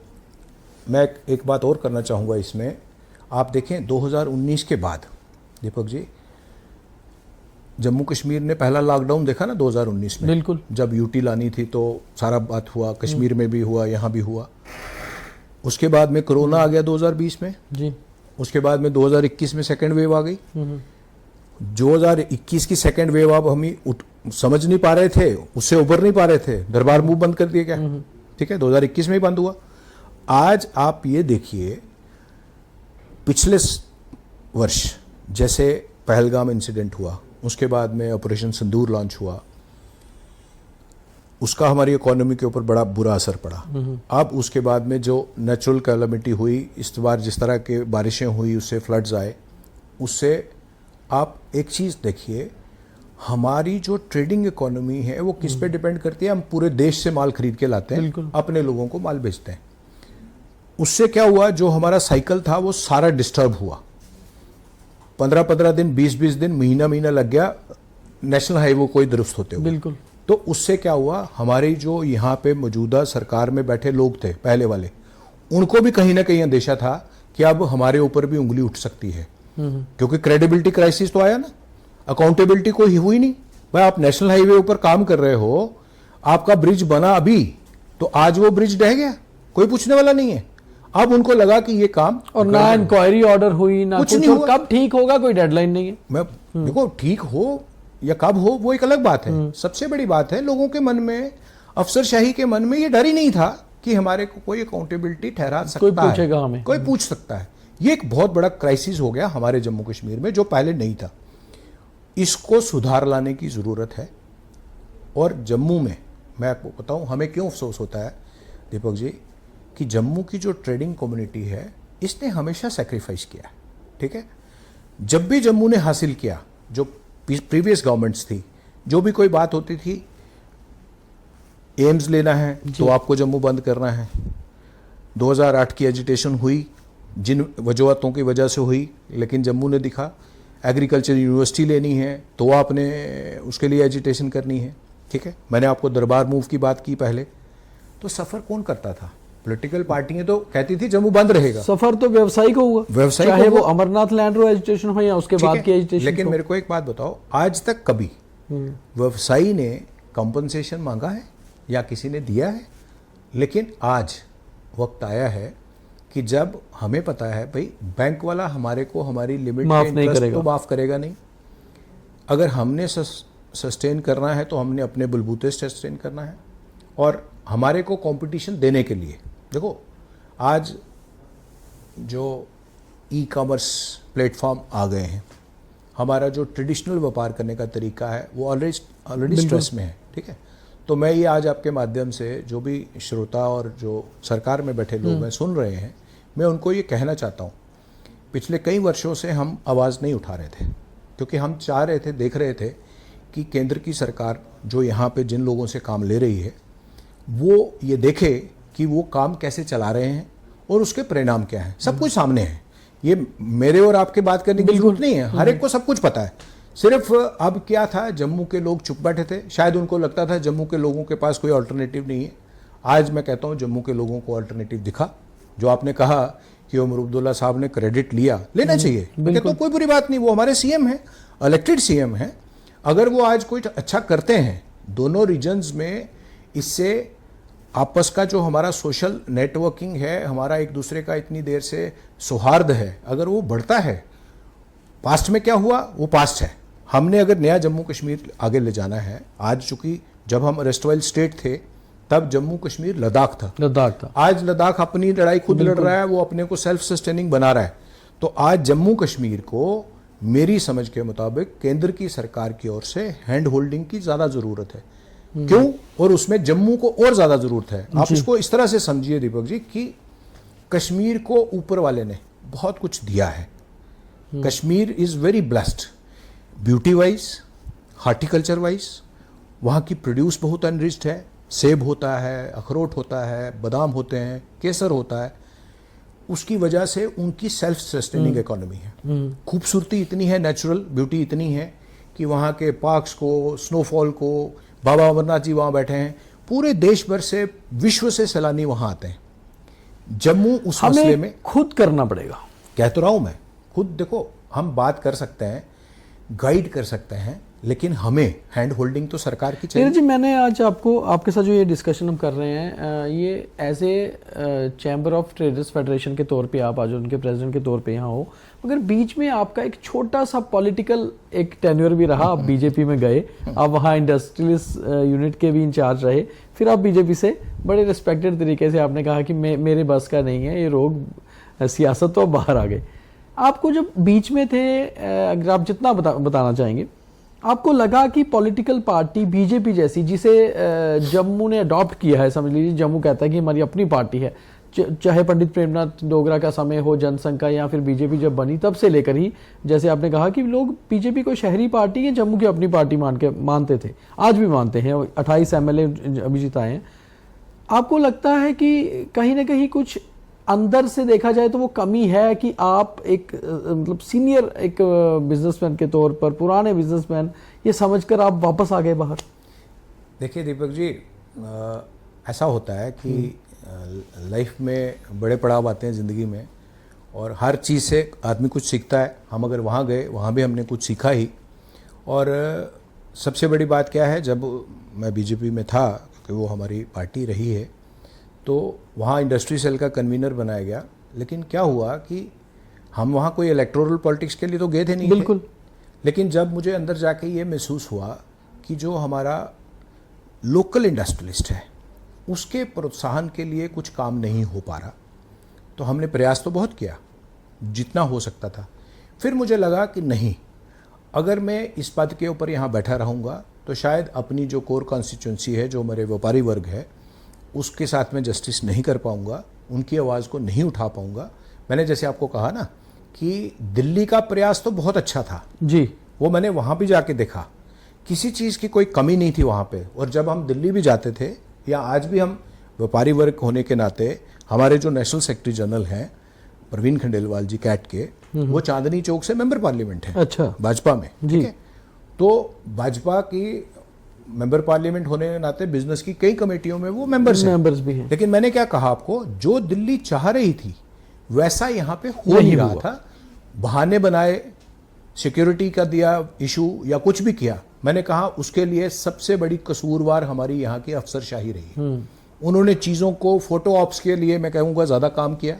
मैं एक बात और करना चाहूँगा इसमें, आप देखें 2019 के बाद दीपक जी, जम्मू कश्मीर ने पहला लॉकडाउन देखा ना 2019 में। बिल्कुल। जब यूटी लानी थी तो सारा बात हुआ, कश्मीर में भी हुआ, यहाँ भी हुआ। उसके बाद में कोरोना आ गया 2020 में जी। उसके बाद में 2021 में सेकेंड वेव आ गई। 2021 की सेकेंड वेव अब हम समझ नहीं पा रहे थे, उससे उबर नहीं पा रहे थे, दरबार मूव बंद कर दिया क्या, ठीक है, 2021 में ही बंद हुआ। आज आप ये देखिए, पिछले वर्ष जैसे पहलगाम इंसिडेंट हुआ, उसके बाद में ऑपरेशन सिंदूर लॉन्च हुआ, उसका हमारी इकोनॉमी के ऊपर बड़ा बुरा असर पड़ा। अब उसके बाद में जो नेचुरल कैलामिटी हुई, इस बार जिस तरह के बारिशें हुई, उससे फ्लड्स आए, उससे आप एक चीज़ देखिए, हमारी जो ट्रेडिंग इकोनॉमी है वो किस पे डिपेंड करती है, हम पूरे देश से माल खरीद के लाते हैं, अपने लोगों को माल बेचते हैं। उससे क्या हुआ, जो हमारा साइकिल था वो सारा डिस्टर्ब हुआ। 15-15 दिन, 20-20 दिन, महीना लग गया नेशनल हाईवे कोई दुरुस्त होते हुए। बिल्कुल। तो उससे क्या हुआ, हमारी जो यहाँ पे मौजूदा सरकार में बैठे लोग थे पहले वाले, उनको भी कहीं ना कहीं अंदेशा था कि अब हमारे ऊपर भी उंगली उठ सकती है, क्योंकि क्रेडिबिलिटी क्राइसिस तो आया ना, अकाउंटेबिलिटी कोई हुई नहीं। भाई आप नेशनल हाईवे ऊपर काम कर रहे हो, आपका ब्रिज बना अभी, तो आज वो ब्रिज ढह गया, कोई पूछने वाला नहीं है। अब उनको लगा कि ये काम, और ना इंक्वायरी ऑर्डर हुई ना कुछ कुछ, नहीं हुआ। कब ठीक होगा कोई डेडलाइन नहीं है। मैं देखो, ठीक हो या कब हो वो एक अलग बात है। सबसे बड़ी बात है लोगों के मन में, अफसरशाही के मन में ये डर ही नहीं था कि हमारे को कोई अकाउंटेबिलिटी ठहरा सकता कोई है, पूछेगा हमें, कोई पूछ सकता है। ये एक बहुत बड़ा क्राइसिस हो गया हमारे जम्मू कश्मीर में, जो पहले नहीं था। इसको सुधार लाने की जरूरत है। और जम्मू में मैं आपको बताऊं हमें क्यों अफसोस होता है दीपक जी, कि जम्मू की जो ट्रेडिंग कम्युनिटी है इसने हमेशा सेक्रीफाइस किया, ठीक है। जब भी जम्मू ने हासिल किया, जो प्रीवियस गवर्नमेंट्स थी, जो भी कोई बात होती थी, एम्स लेना है तो आपको जम्मू बंद करना है। 2008 की एजिटेशन हुई, जिन वजूहतों की वजह से हुई, लेकिन जम्मू ने दिखा। एग्रीकल्चर यूनिवर्सिटी लेनी है तो आपने उसके लिए एजिटेशन करनी है, ठीक है। मैंने आपको दरबार मूव की बात की पहले, तो सफ़र कौन करता था? पॉलिटिकल पार्टियां तो कहती थी जम्मू बंद रहेगा। सफर तो व्यवसायी को हुआ, व्यवसायी चाहे को वो अमरनाथ लैंड रोड एजुटेशन हो या उसके बाद की एजुटेशन। लेकिन मेरे को एक बात बताओ, आज तक कभी व्यवसायी ने कंपनसेशन मांगा है या किसी ने दिया है? लेकिन आज वक्त आया है कि जब हमें पता है भाई बैंक वाला हमारे को हमारी लिमिट माफ के नहीं इंटरेस्ट करेगा, तो माफ करेगा नहीं। अगर हमने सस्टेन करना है तो हमने अपने बलबूते सस्टेन करना है। और हमारे को कंपटीशन देने के लिए देखो, आज जो ई कॉमर्स प्लेटफॉर्म आ गए हैं, हमारा जो ट्रेडिशनल व्यापार करने का तरीका है वो ऑलरेडी स्ट्रेस में है, ठीक है। तो मैं ये आज आपके माध्यम से जो भी श्रोता और जो सरकार में बैठे लोग हैं सुन रहे हैं, मैं उनको ये कहना चाहता हूँ, पिछले कई वर्षों से हम आवाज़ नहीं उठा रहे थे, क्योंकि हम चाह रहे थे, देख रहे थे कि केंद्र की सरकार जो यहाँ पे जिन लोगों से काम ले रही है वो ये देखे कि वो काम कैसे चला रहे हैं और उसके परिणाम क्या हैं। सब कुछ सामने है, ये मेरे और आपके बात करने की जरूरत नहीं है, हर एक को सब कुछ पता है। सिर्फ अब क्या था, जम्मू के लोग चुप बैठे थे, शायद उनको लगता था जम्मू के लोगों के पास कोई अल्टरनेटिव नहीं है। आज मैं कहता हूँ जम्मू के लोगों को अल्टरनेटिव दिखा। जो आपने कहा कि उमर अब्दुल्ला साहब ने क्रेडिट लिया, लेना चाहिए, तो कोई बुरी बात नहीं, वो हमारे सीएम हैं, इलेक्टेड सीएम हैं। अगर वो आज कोई अच्छा करते हैं दोनों रीजन्स में, इससे आपस का जो हमारा सोशल नेटवर्किंग है, हमारा एक दूसरे का इतनी देर से सौहार्द है, अगर वो बढ़ता है, पास्ट में क्या हुआ वो पास्ट है। हमने अगर नया जम्मू कश्मीर आगे ले जाना है, आज चूंकि जब हम रेस्टवाइल स्टेट थे तब जम्मू कश्मीर लद्दाख था। आज लद्दाख अपनी लड़ाई खुद लड़ रहा है, वो अपने को सेल्फ सस्टेनिंग बना रहा है। तो आज जम्मू कश्मीर को मेरी समझ के मुताबिक केंद्र की सरकार की ओर से हैंड होल्डिंग की ज्यादा जरूरत है। क्यों? और उसमें जम्मू को और ज्यादा जरूरत है। आप इसको इस तरह से समझिए दीपक जी कि कश्मीर को ऊपर वाले ने बहुत कुछ दिया है। Kashmir is very blessed, beauty wise, horticulture wise, वहाँ की प्रोड्यूस बहुत अनरिच्ड है। सेब होता है, अखरोट होता है, बादाम होते हैं, केसर होता है। उसकी वजह से उनकी सेल्फ सस्टेनिंग इकोनॉमी है। खूबसूरती इतनी है, नेचुरल ब्यूटी इतनी है कि वहाँ के पार्क्स को, स्नोफॉल को, बाबा अमरनाथ जी वहाँ बैठे हैं, पूरे देश भर से, विश्व से सैलानी वहाँ आते हैं। जम्मू उस मसले में खुद करना पड़ेगा। कह तो रहा हूँ मैं, खुद देखो, हम बात कर सकते हैं, गाइड कर सकते हैं, लेकिन हमें हैंड होल्डिंग तो सरकार की चाहिए। जी, मैंने आज आपके साथ जो ये डिस्कशन हम कर रहे हैं, ये as a chamber of traders federation के तौर पे आप आज उनके प्रेसिडेंट के तौर पे यहाँ हो, मगर बीच में आपका एक छोटा सा पॉलिटिकल एक टेन्योर भी रहा। आप बीजेपी में गए, आप वहाँ इंडस्ट्रियलिस्ट यूनिट के भी इंचार्ज रहे, फिर आप बीजेपी से बड़े रिस्पेक्टेड तरीके से आपने कहा कि मेरे बस का नहीं है ये रोग सियासत, तो आप बाहर आ गए। आपको जब बीच में थे, अगर आप जितना बताना चाहेंगे, आपको लगा कि पॉलिटिकल पार्टी बीजेपी जैसी, जिसे जम्मू ने अडॉप्ट किया है, समझ लीजिए जम्मू कहता है कि हमारी अपनी पार्टी है, चाहे पंडित प्रेमनाथ डोगरा का समय हो, जनसंघ का, या फिर बीजेपी जब बनी तब से लेकर ही, जैसे आपने कहा कि लोग बीजेपी को शहरी पार्टी या जम्मू की अपनी पार्टी मानते थे, आज भी मानते हैं। 28 MLA अभी जिताए हैं। आपको लगता है कि कहीं ना कहीं कुछ अंदर से देखा जाए तो वो कमी है कि आप एक मतलब सीनियर एक बिजनेसमैन के तौर पर, पुराने बिजनेसमैन, ये समझकर आप वापस आ गए बाहर? देखिए दीपक जी, ऐसा होता है कि लाइफ में बड़े पड़ाव आते हैं ज़िंदगी में, और हर चीज़ से आदमी कुछ सीखता है। हम अगर वहाँ गए, वहाँ भी हमने कुछ सीखा ही। और सबसे बड़ी बात क्या है, जब मैं बीजेपी में था, क्योंकि वो हमारी पार्टी रही है, तो वहाँ इंडस्ट्री सेल का कन्वीनर बनाया गया। लेकिन क्या हुआ कि हम वहाँ कोई इलेक्टोरल पॉलिटिक्स के लिए तो गए थे नहीं, बिल्कुल। लेकिन जब मुझे अंदर जाके ये महसूस हुआ कि जो हमारा लोकल इंडस्ट्रियलिस्ट है उसके प्रोत्साहन के लिए कुछ काम नहीं हो पा रहा, तो हमने प्रयास तो बहुत किया जितना हो सकता था। फिर मुझे लगा कि नहीं, अगर मैं इस पद के ऊपर यहाँ बैठा रहूँगा तो शायद अपनी जो कोर कॉन्स्टिट्यूंसी है, जो हमारे व्यापारी वर्ग है, उसके साथ में जस्टिस नहीं कर पाऊँगा, उनकी आवाज़ को नहीं उठा पाऊँगा। मैंने जैसे आपको कहा ना कि दिल्ली का प्रयास तो बहुत अच्छा था जी, वो मैंने वहाँ भी जाके देखा, किसी चीज़ की कोई कमी नहीं थी वहाँ पे। और जब हम दिल्ली भी जाते थे, या आज भी हम व्यापारी वर्ग होने के नाते, हमारे जो नेशनल सेक्रेटरी जनरल हैं प्रवीण खंडेलवाल जी कैट के, वो चांदनी चौक से मेंबर पार्लियामेंट है। अच्छा, भाजपा में, जी। ठीक है। तो भाजपा की मेंबर पार्लियामेंट होने के नाते बिजनेस की कई कमेटियों में वो मेंबर्स भी हैं। लेकिन मैंने क्या कहा आपको, जो दिल्ली चाह रही थी वैसा यहाँ पे हो नहीं रहा था। बहाने बनाए, सिक्योरिटी का दिया इशू या कुछ भी किया, मैंने कहा उसके लिए सबसे बड़ी कसूरवार हमारी यहाँ की अफसरशाही रही। उन्होंने चीज़ों को फोटो ऑप्स के लिए मैं कहूँगा ज़्यादा काम किया।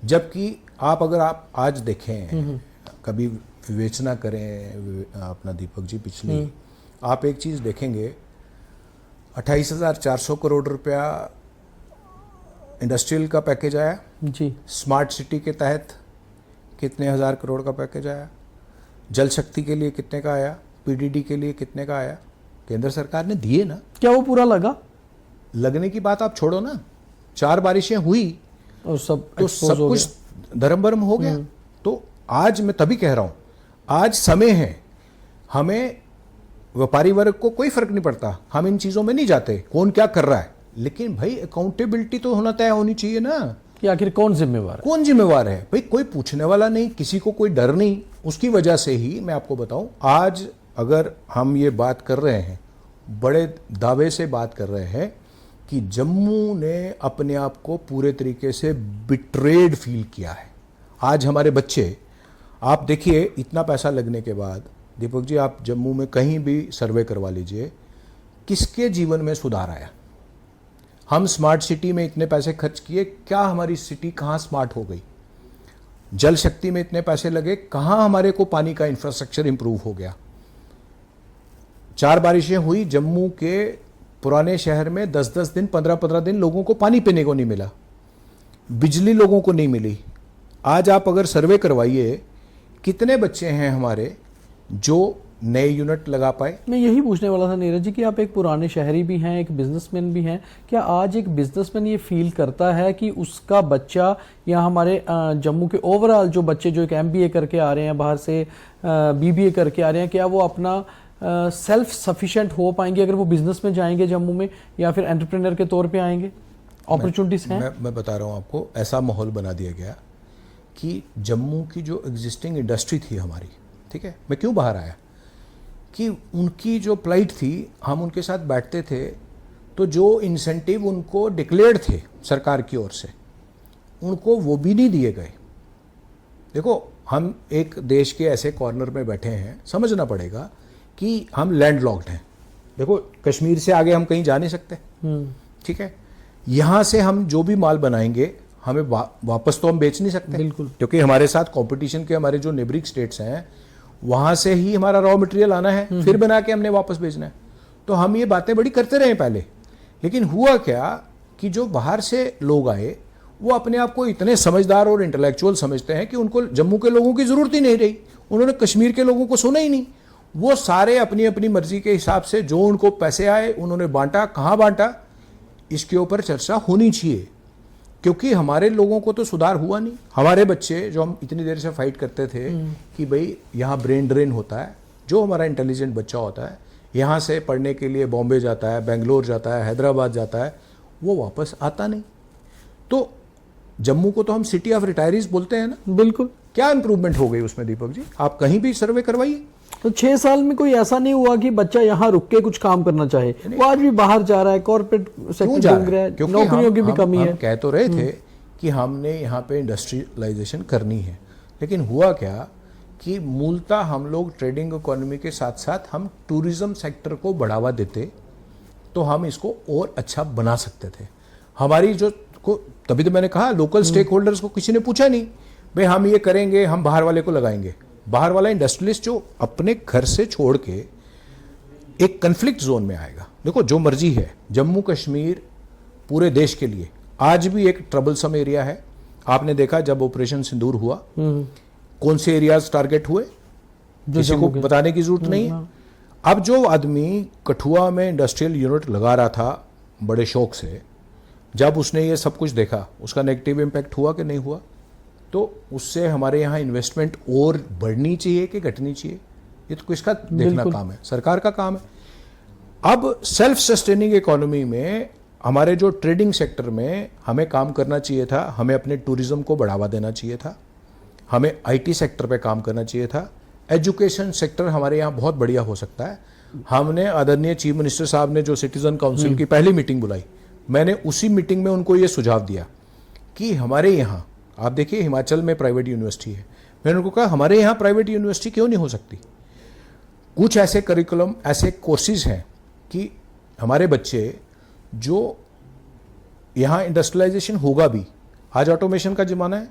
जबकि अगर आप आज देखें, कभी विवेचना करें अपना दीपक जी पिछली, आप एक चीज़ देखेंगे, 28,400 करोड़ रुपया इंडस्ट्रियल का पैकेज आया जी, स्मार्ट सिटी के तहत कितने हज़ार करोड़ का पैकेज आया, जल शक्ति के लिए कितने का आया, पीडीडी के लिए कितने का आया, केंद्र सरकार ने दिए ना। क्या वो पूरा लगा? लगने की बात आप छोड़ो ना, 4 बारिशें हुई और सब तो सब कुछ धर्म भरम हो गया। तो आज मैं तभी कह रहा हूं, आज समय है, हमें व्यापारी वर्ग को कोई फर्क नहीं पड़ता, हम इन चीजों में नहीं जाते कौन क्या कर रहा है, लेकिन भाई अकाउंटेबिलिटी तो होना तय होनी चाहिए ना कि आखिर कौन जिम्मेवार है। कौन जिम्मेवार है भाई, कोई पूछने वाला नहीं, किसी को कोई डर नहीं। उसकी वजह से ही मैं आपको बताऊं, आज अगर हम ये बात कर रहे हैं, बड़े दावे से बात कर रहे हैं कि जम्मू ने अपने आप को पूरे तरीके से बिट्रेड फील किया है। आज हमारे बच्चे, आप देखिए, इतना पैसा लगने के बाद दीपक जी, आप जम्मू में कहीं भी सर्वे करवा लीजिए, किसके जीवन में सुधार आया? हम स्मार्ट सिटी में इतने पैसे खर्च किए, क्या हमारी सिटी कहाँ स्मार्ट हो गई? जल शक्ति में इतने पैसे लगे, कहाँ हमारे को पानी का इंफ्रास्ट्रक्चर इंप्रूव हो गया? 4 बारिशें हुई, जम्मू के पुराने शहर में 10-10 दिन, 15-15 दिन लोगों को पानी पीने को नहीं मिला, बिजली लोगों को नहीं मिली। आज आप अगर सर्वे करवाइए, कितने बच्चे हैं हमारे जो नए यूनिट लगा पाए? मैं यही पूछने वाला था नीरज जी कि आप एक पुराने शहरी भी हैं, एक बिजनेसमैन भी हैं, क्या आज एक बिजनेसमैन ये फील करता है कि उसका बच्चा या हमारे जम्मू के ओवरऑल जो बच्चे जो एक MBA करके आ रहे हैं बाहर से, BBA करके आ रहे हैं, क्या वो अपना सेल्फ सफिशिएंट हो पाएंगे अगर वो बिजनेस में जाएंगे जम्मू में, या फिर एंटरप्रेन्योर के तौर पे आएंगे? अपॉर्चुनिटीज हैं? मैं बता रहा हूँ आपको, ऐसा माहौल बना दिया गया कि जम्मू की जो एग्जिस्टिंग इंडस्ट्री थी हमारी, ठीक है, मैं क्यों बाहर आया कि उनकी जो प्लाइट थी, हम उनके साथ बैठते थे तो जो इंसेंटिव उनको डिक्लेयर्ड थे सरकार की ओर से, उनको वो भी नहीं दिए गए। देखो, हम एक देश के ऐसे कॉर्नर में बैठे हैं, समझना पड़ेगा कि हम लैंडलॉक्ड हैं। देखो, कश्मीर से आगे हम कहीं जा नहीं सकते, ठीक है। यहाँ से हम जो भी माल बनाएंगे, हमें वापस तो हम बेच नहीं सकते, बिल्कुल, क्योंकि हमारे साथ कंपटीशन के हमारे जो नेबरिंग स्टेट्स हैं, वहाँ से ही हमारा रॉ मटेरियल आना है, फिर बना के हमने वापस बेचना है। तो हम ये बातें बड़ी करते रहे पहले, लेकिन हुआ क्या कि जो बाहर से लोग आए, वो अपने आप को इतने समझदार और इंटेलेक्चुअल समझते हैं कि उनको जम्मू के लोगों की ज़रूरत ही नहीं रही, उन्होंने कश्मीर के लोगों को सुना ही नहीं। वो सारे अपनी अपनी मर्जी के हिसाब से जो उनको पैसे आए उन्होंने बांटा। कहाँ बांटा, इसके ऊपर चर्चा होनी चाहिए, क्योंकि हमारे लोगों को तो सुधार हुआ नहीं। हमारे बच्चे जो हम इतनी देर से फाइट करते थे कि भाई यहाँ ब्रेन ड्रेन होता है, जो हमारा इंटेलिजेंट बच्चा होता है यहाँ से पढ़ने के लिए बॉम्बे जाता है, बेंगलोर जाता है, हैदराबाद जाता है, वो वापस आता नहीं। तो जम्मू को तो हम सिटी ऑफ रिटायरीज बोलते हैं ना, बिल्कुल। क्या इंप्रूवमेंट हो गई उसमें दीपक जी? आप कहीं भी सर्वे करवाइए। तो 6 साल में कोई ऐसा नहीं हुआ कि बच्चा यहाँ रुक के कुछ काम करना चाहे, वो आज भी बाहर जा रहा है, कॉर्पोरेट सेक्टर घूम रहा है, नौकरियों की भी कमी है। हम कह तो रहे थे कि हमने यहाँ पे इंडस्ट्रियलाइजेशन करनी है, लेकिन हुआ क्या कि मूलतः हम लोग ट्रेडिंग इकोनॉमी के साथ साथ हम टूरिज्म सेक्टर को बढ़ावा देते तो हम इसको और अच्छा बना सकते थे। हमारी जो को तभी तो मैंने कहा लोकल स्टेक होल्डर्स को किसी ने पूछा नहीं, भाई हम ये करेंगे, हम बाहर वाले को लगाएंगे। बाहर वाला इंडस्ट्रियलिस्ट जो अपने घर से छोड़ के एक कन्फ्लिक्ट जोन में आएगा, देखो जो मर्जी है, जम्मू कश्मीर पूरे देश के लिए आज भी एक ट्रबलसम एरिया है। आपने देखा जब ऑपरेशन सिंदूर हुआ, कौन से एरियाज टारगेट हुए, किसी को बताने की जरूरत नहीं है। अब जो आदमी कठुआ में इंडस्ट्रियल यूनिट लगा रहा था बड़े शौक से, जब उसने ये सब कुछ देखा, उसका नेगेटिव इम्पैक्ट हुआ कि नहीं हुआ? तो उससे हमारे यहाँ इन्वेस्टमेंट और बढ़नी चाहिए कि घटनी चाहिए, ये तो किसका देखना काम है? सरकार का काम है। अब सेल्फ सस्टेनिंग इकोनॉमी में हमारे जो ट्रेडिंग सेक्टर में हमें काम करना चाहिए था, हमें अपने टूरिज्म को बढ़ावा देना चाहिए था, हमें आईटी सेक्टर पे काम करना चाहिए था, एजुकेशन सेक्टर हमारे यहाँ बहुत बढ़िया हो सकता है। हमने आदरणीय चीफ मिनिस्टर साहब ने जो सिटीजन काउंसिल की पहली मीटिंग बुलाई, मैंने उसी मीटिंग में उनको ये सुझाव दिया कि हमारे यहाँ आप देखिए हिमाचल में प्राइवेट यूनिवर्सिटी है, मैंने उनको कहा हमारे यहाँ प्राइवेट यूनिवर्सिटी क्यों नहीं हो सकती? कुछ ऐसे करिकुलम, ऐसे कोर्सेज हैं कि हमारे बच्चे जो यहाँ इंडस्ट्रियलाइजेशन होगा भी, आज ऑटोमेशन का ज़माना है,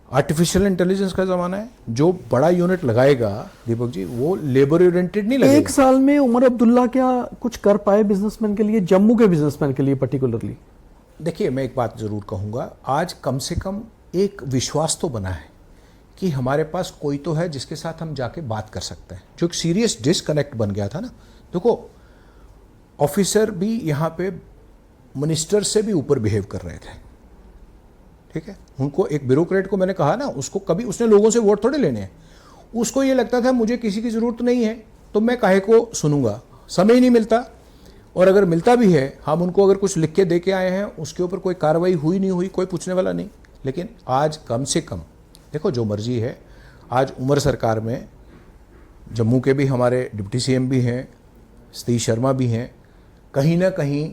आर्टिफिशियल इंटेलिजेंस का ज़माना है, जो बड़ा यूनिट लगाएगा दीपक जी वो लेबर ओरिएंटेड नहीं लगेगा। 1 साल में उमर अब्दुल्ला क्या कुछ कर पाए बिजनेसमैन के लिए, जम्मू के बिजनेसमैन के लिए पर्टिकुलरली? देखिए मैं एक बात ज़रूर कहूँगा, आज कम से कम एक विश्वास तो बना है कि हमारे पास कोई तो है जिसके साथ हम जाके बात कर सकते हैं। जो एक सीरियस डिसकनेक्ट बन गया था ना, देखो ऑफिसर भी यहाँ पे मिनिस्टर से भी ऊपर बिहेव कर रहे थे, ठीक है। उनको एक ब्यूरोक्रेट को मैंने कहा ना, उसको कभी उसने लोगों से वोट थोड़े लेने हैं, उसको ये लगता था मुझे किसी की ज़रूरत नहीं है तो मैं काहे को सुनूंगा, समय ही नहीं मिलता। और अगर मिलता भी है, हम उनको अगर कुछ लिख के दे के आए हैं, उसके ऊपर कोई कार्रवाई हुई नहीं हुई, कोई पूछने वाला नहीं। लेकिन आज कम से कम देखो जो मर्जी है, आज उमर सरकार में जम्मू के भी हमारे डिप्टी सीएम भी हैं, सतीश शर्मा भी हैं, कहीं ना कहीं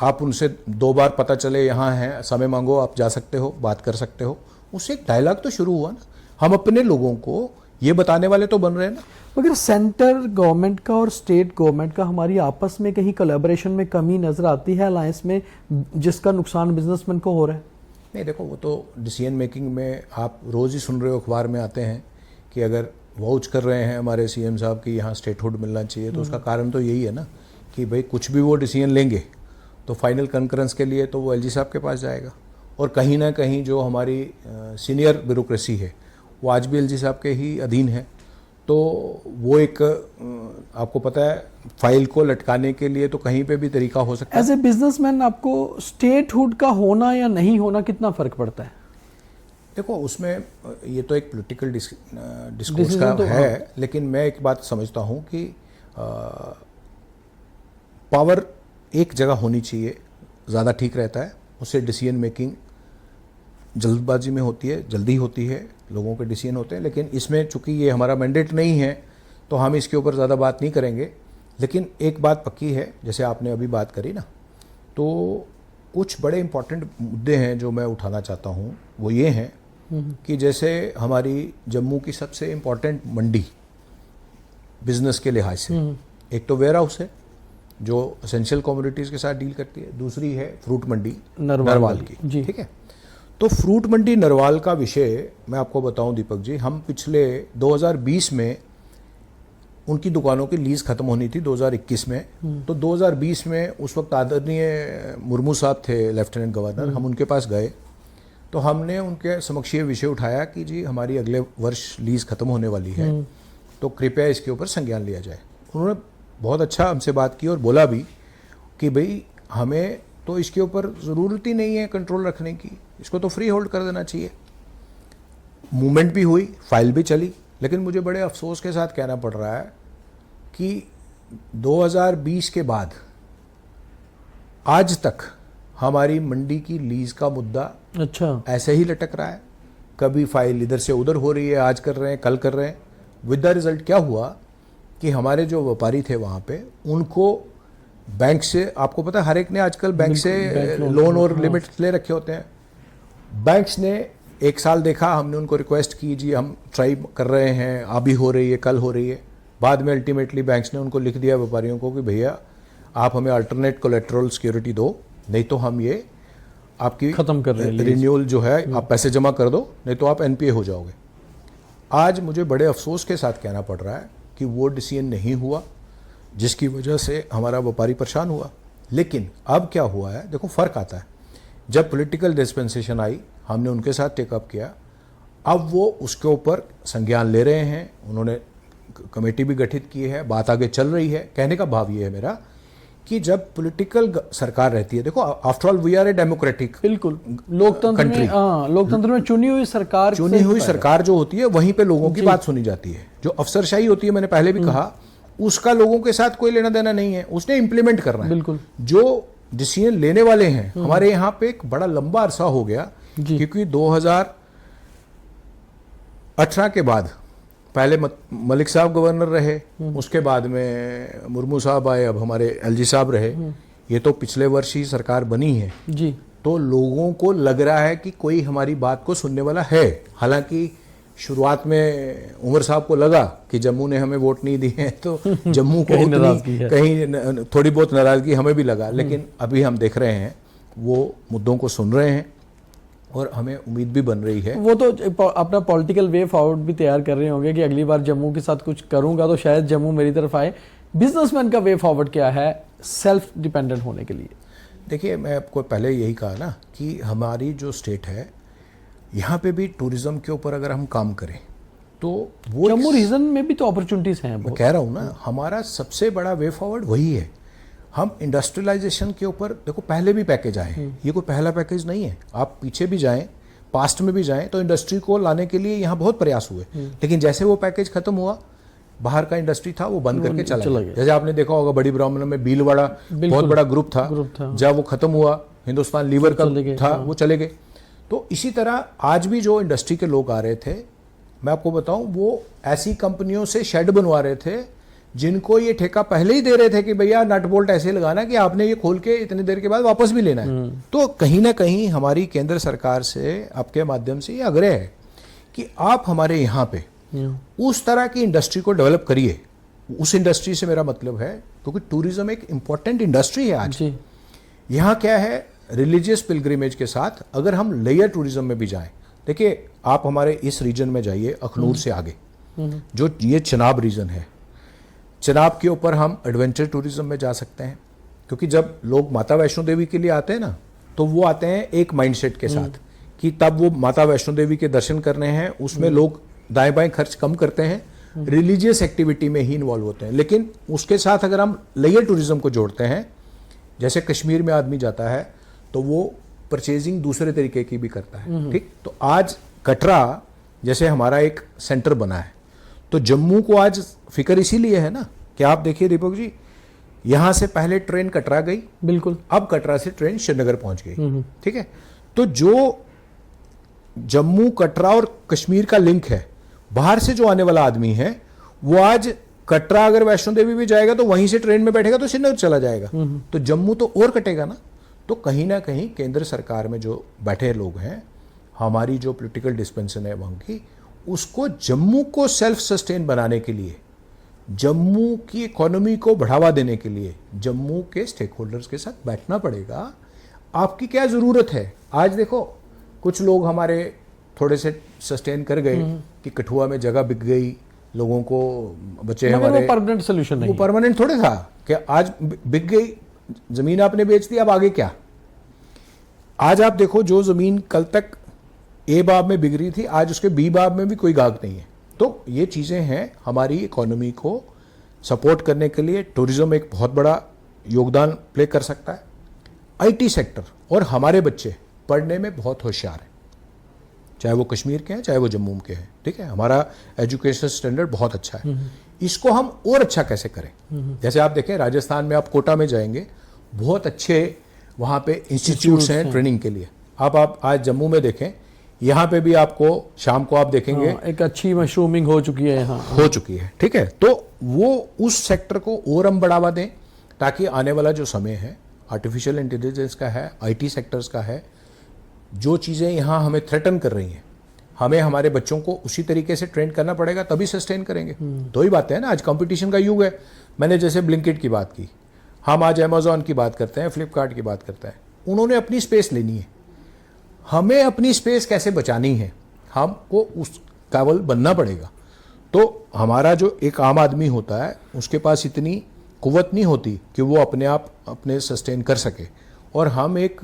आप उनसे 2 बार पता चले यहाँ हैं, समय मांगो आप जा सकते हो, बात कर सकते हो, उससे एक डायलॉग तो शुरू हुआ ना। हम अपने लोगों को ये बताने वाले तो बन रहे हैं ना। मगर सेंटर गवर्नमेंट का और स्टेट गवर्नमेंट का हमारी आपस में कहीं कोलैबोरेशन में कमी नजर आती है अलायंस में, जिसका नुकसान बिजनेसमैन को हो रहा है? नहीं देखो, वो तो डिसीजन मेकिंग में आप रोज़ ही सुन रहे हो, अखबार में आते हैं कि अगर वाउच कर रहे हैं हमारे सीएम साहब कि यहाँ स्टेटहुड मिलना चाहिए, तो उसका कारण तो यही है ना कि भाई कुछ भी वो डिसीजन लेंगे तो फाइनल कंकरेंस के लिए तो वो एलजी साहब के पास जाएगा। और कहीं ना कहीं जो हमारी सीनियर ब्यूरोक्रेसी है वो आज भी एलजी साहब के ही अधीन है। तो वो एक आपको पता है फाइल को लटकाने के लिए तो कहीं पे भी तरीका हो सकता है। एज ए बिजनेसमैन आपको स्टेटहुड का होना या नहीं होना कितना फर्क पड़ता है? देखो उसमें ये तो एक पॉलिटिकल डिस्कोर्स का तो है, लेकिन मैं एक बात समझता हूँ कि पावर एक जगह होनी चाहिए, ज़्यादा ठीक रहता है। उससे डिसीजन मेकिंग जल्दबाजी में होती है, जल्दी होती है, लोगों के डिसीजन होते हैं। लेकिन इसमें चूंकि ये हमारा मैंडेट नहीं है तो हम इसके ऊपर ज़्यादा बात नहीं करेंगे। लेकिन एक बात पक्की है, जैसे आपने अभी बात करी ना, तो कुछ बड़े इंपॉर्टेंट मुद्दे हैं जो मैं उठाना चाहता हूँ। वो ये हैं कि जैसे हमारी जम्मू की सबसे इम्पॉर्टेंट मंडी बिजनेस के लिहाज से, एक तो वेयर हाउस है जो एसेंशियल कमोडिटीज़ के साथ डील करती है, दूसरी है फ्रूट मंडी नरवाल की, ठीक है। तो फ्रूट मंडी नरवाल का विषय मैं आपको बताऊं दीपक जी, हम पिछले 2020 में उनकी दुकानों की लीज खत्म होनी थी 2021 में, तो 2020 में उस वक्त आदरणीय मुर्मू साहब थे लेफ्टिनेंट गवर्नर, हम उनके पास गए तो हमने उनके समक्ष ये विषय उठाया कि जी हमारी अगले वर्ष लीज खत्म होने वाली है, तो कृपया इसके ऊपर संज्ञान लिया जाए। उन्होंने बहुत अच्छा हमसे बात की और बोला भी कि भाई हमें तो इसके ऊपर ज़रूरत ही नहीं है कंट्रोल रखने की, इसको तो फ्री होल्ड कर देना चाहिए। मूवमेंट भी हुई, फाइल भी चली, लेकिन मुझे बड़े अफसोस के साथ कहना पड़ रहा है कि 2020 के बाद आज तक हमारी मंडी की लीज का मुद्दा अच्छा, ऐसे ही लटक रहा है। कभी फाइल इधर से उधर हो रही है, आज कर रहे हैं, कल कर रहे हैं। विद द रिजल्ट क्या हुआ कि हमारे जो व्यापारी थे वहाँ पे, उनको बैंक से, आपको पता है हर एक ने आजकल बैंक से लोन और लिमिट ले रखे होते हैं। बैंक्स ने 1 साल देखा, हमने उनको रिक्वेस्ट की जी हम ट्राई कर रहे हैं, अभी हो रही है, कल हो रही है। बाद में अल्टीमेटली बैंक्स ने उनको लिख दिया व्यापारियों को कि भैया आप हमें अल्टरनेट कोलेट्रल सिक्योरिटी दो, नहीं तो हम ये आपकी खत्म कर रहे हैं रिन्यूअल जो है, आप पैसे जमा कर दो, नहीं तो आप एनपीए हो जाओगे। आज मुझे बड़े अफसोस के साथ कहना पड़ रहा है कि वो डिसीजन नहीं हुआ, जिसकी वजह से हमारा व्यापारी परेशान हुआ। लेकिन अब क्या हुआ है, देखो फर्क आता है। जब पॉलिटिकल डिस्पेंसेशन आई, हमने उनके साथ टेकअप किया, अब वो उसके ऊपर संज्ञान ले रहे हैं, उन्होंने कमेटी भी गठित की है, बात आगे चल रही है। कहने का भाव ये है मेरा कि जब पॉलिटिकल सरकार रहती है, देखो after all we are a democratic, बिल्कुल लोकतंत्र में, लोकतंत्र में चुनी हुई सरकार जो होती है वहीं पे लोगों की बात सुनी जाती है। जो अफसरशाही होती है, मैंने पहले भी कहा, उसका लोगों के साथ कोई लेना देना नहीं है, उसने इंप्लीमेंट करना है। बिल्कुल। जो डिसीजन लेने वाले हैं, हमारे यहाँ पे एक बड़ा लंबा अरसा हो गया, क्योंकि 2018 के बाद पहले मलिक साहब गवर्नर रहे, उसके बाद में मुर्मू साहब आए, अब हमारे एलजी साहब रहे। ये तो पिछले वर्ष ही सरकार बनी है जी। तो लोगों को लग रहा है कि कोई हमारी बात को सुनने वाला है। हालांकि शुरुआत में उमर साहब को लगा कि जम्मू ने हमें वोट नहीं दिए, तो जम्मू को कहीं थोड़ी बहुत नाराजगी हमें भी लगा। लेकिन अभी हम देख रहे हैं वो मुद्दों को सुन रहे हैं और हमें उम्मीद भी बन रही है। वो तो अपना पॉलिटिकल वे फॉरवर्ड भी तैयार कर रहे होंगे कि अगली बार जम्मू के साथ कुछ करूंगा तो शायद जम्मू मेरी तरफ आए। बिजनेसमैन का वे फॉरवर्ड क्या है सेल्फ डिपेंडेंट होने के लिए? देखिए, मैं आपको पहले यही कहा ना कि हमारी जो स्टेट है, यहाँ पे भी टूरिज्म के ऊपर अगर हम काम करें तो वो जम्मू रीजन में भी तो अपॉर्चुनिटीज हैं। मैं कह रहा हूँ ना, हमारा सबसे बड़ा वे फॉरवर्ड वही है। हम इंडस्ट्रियलाइजेशन के ऊपर, देखो पहले भी पैकेज आए, ये कोई पहला पैकेज नहीं है। आप पीछे भी जाएं, पास्ट में भी जाएं, तो इंडस्ट्री को लाने के लिए यहाँ बहुत प्रयास हुए। लेकिन जैसे वो पैकेज खत्म हुआ, बाहर का इंडस्ट्री था वो बंद करके चला गया। जैसे आपने देखा होगा बड़ी ब्राह्मण में भीलवाड़ा बहुत बड़ा ग्रुप था, जब वो खत्म हुआ, हिंदुस्तान लीवर का था, वो चले गए। तो इसी तरह आज भी जो इंडस्ट्री के लोग आ रहे थे, मैं आपको बताऊं, वो ऐसी कंपनियों से शेड बनवा रहे थे जिनको ये ठेका पहले ही दे रहे थे कि भैया नट बोल्ट ऐसे लगाना कि आपने ये खोल के इतनी देर के बाद वापस भी लेना है। तो कहीं ना कहीं हमारी केंद्र सरकार से, आपके माध्यम से ये आग्रह है कि आप हमारे यहाँ पे उस तरह की इंडस्ट्री को डेवलप करिए। उस इंडस्ट्री से मेरा मतलब है, क्योंकि टूरिज्म एक इंपॉर्टेंट इंडस्ट्री है आज। यहाँ क्या है, रिलीजियस पिलग्रिमेज के साथ अगर हम लेयर टूरिज्म में भी जाएं, देखिए आप हमारे इस रीजन में जाइए, अखनूर से आगे जो ये चिनाब रीजन है, चिनाब के ऊपर हम एडवेंचर टूरिज्म में जा सकते हैं। क्योंकि जब लोग माता वैष्णो देवी के लिए आते हैं ना, तो वो आते हैं एक माइंडसेट के साथ कि तब वो माता वैष्णो देवी के दर्शन करने हैं, उसमें लोग दाएं बाएं खर्च कम करते हैं, रिलीजियस एक्टिविटी में ही इन्वॉल्व होते हैं। लेकिन उसके साथ अगर हम लेयर टूरिज्म को जोड़ते हैं, जैसे कश्मीर में आदमी जाता है तो वो परचेजिंग दूसरे तरीके की भी करता है, ठीक। तो आज कटरा जैसे हमारा एक सेंटर बना है, तो जम्मू को आज फिक्र इसीलिए है ना कि आप देखिए दीपक जी, यहां से पहले ट्रेन कटरा गई, बिल्कुल, अब कटरा से ट्रेन श्रीनगर पहुंच गई, ठीक है। तो जो जम्मू, कटरा और कश्मीर का लिंक है, बाहर से जो आने वाला आदमी है वो आज कटरा अगर वैष्णो देवी भी जाएगा तो वहीं से ट्रेन में बैठेगा तो श्रीनगर चला जाएगा, तो जम्मू तो और कटेगा ना। तो कहीं ना कहीं केंद्र सरकार में जो बैठे लोग हैं, हमारी जो पॉलिटिकल डिस्पेंसन है वहां की, उसको जम्मू को सेल्फ सस्टेन बनाने के लिए, जम्मू की इकोनॉमी को बढ़ावा देने के लिए जम्मू के स्टेक होल्डर्स के साथ बैठना पड़ेगा। आपकी क्या जरूरत है? आज देखो कुछ लोग हमारे थोड़े से सस्टेन कर गए कि कठुआ में जगह बिक गई, लोगों को बचे हमारे, वो परमानेंट सोल्यूशन नहीं, वो परमानेंट थोड़े था कि आज बिक गई जमीन, आपने बेच दी, अब आगे क्या? आज आप देखो जो जमीन कल तक ए बाब में बिक रही थी, आज उसके बी बाब में भी कोई गाहक नहीं है। तो ये चीजें हैं, हमारी इकोनॉमी को सपोर्ट करने के लिए टूरिज्म एक बहुत बड़ा योगदान प्ले कर सकता है। आईटी सेक्टर, और हमारे बच्चे पढ़ने में बहुत होशियार हैं, चाहे वो कश्मीर के हैं चाहे वो जम्मू के हैं, ठीक है। हमारा एजुकेशन स्टैंडर्ड बहुत अच्छा है, इसको हम और अच्छा कैसे करें? जैसे आप देखें राजस्थान में, आप कोटा में जाएंगे, बहुत अच्छे वहाँ पे इंस्टीट्यूट्स हैं ट्रेनिंग के लिए। आप आज जम्मू में देखें, यहाँ पे भी आपको शाम को आप देखेंगे एक अच्छी मशरूमिंग हो चुकी है, यहाँ हो चुकी है, ठीक है। तो वो उस सेक्टर को और हम बढ़ावा दें ताकि आने वाला जो समय है आर्टिफिशियल इंटेलिजेंस का है, आईटी सेक्टर्स का है, जो चीज़ें यहाँ हमें थ्रेटन कर रही हैं, हमें हमारे बच्चों को उसी तरीके से ट्रेन करना पड़ेगा, तभी सस्टेन करेंगे। तो ही बात है ना, आज कंपटीशन का युग है। मैंने जैसे ब्लिंकिट की बात की, हम आज अमेजोन की बात करते हैं, फ्लिपकार्ट की बात करते हैं, उन्होंने अपनी स्पेस लेनी है, हमें अपनी स्पेस कैसे बचानी है, हमको उस काबिल बनना पड़ेगा। तो हमारा जो एक आम आदमी होता है उसके पास इतनी कुव्वत नहीं होती कि वो अपने आप अपने सस्टेन कर सके, और हम एक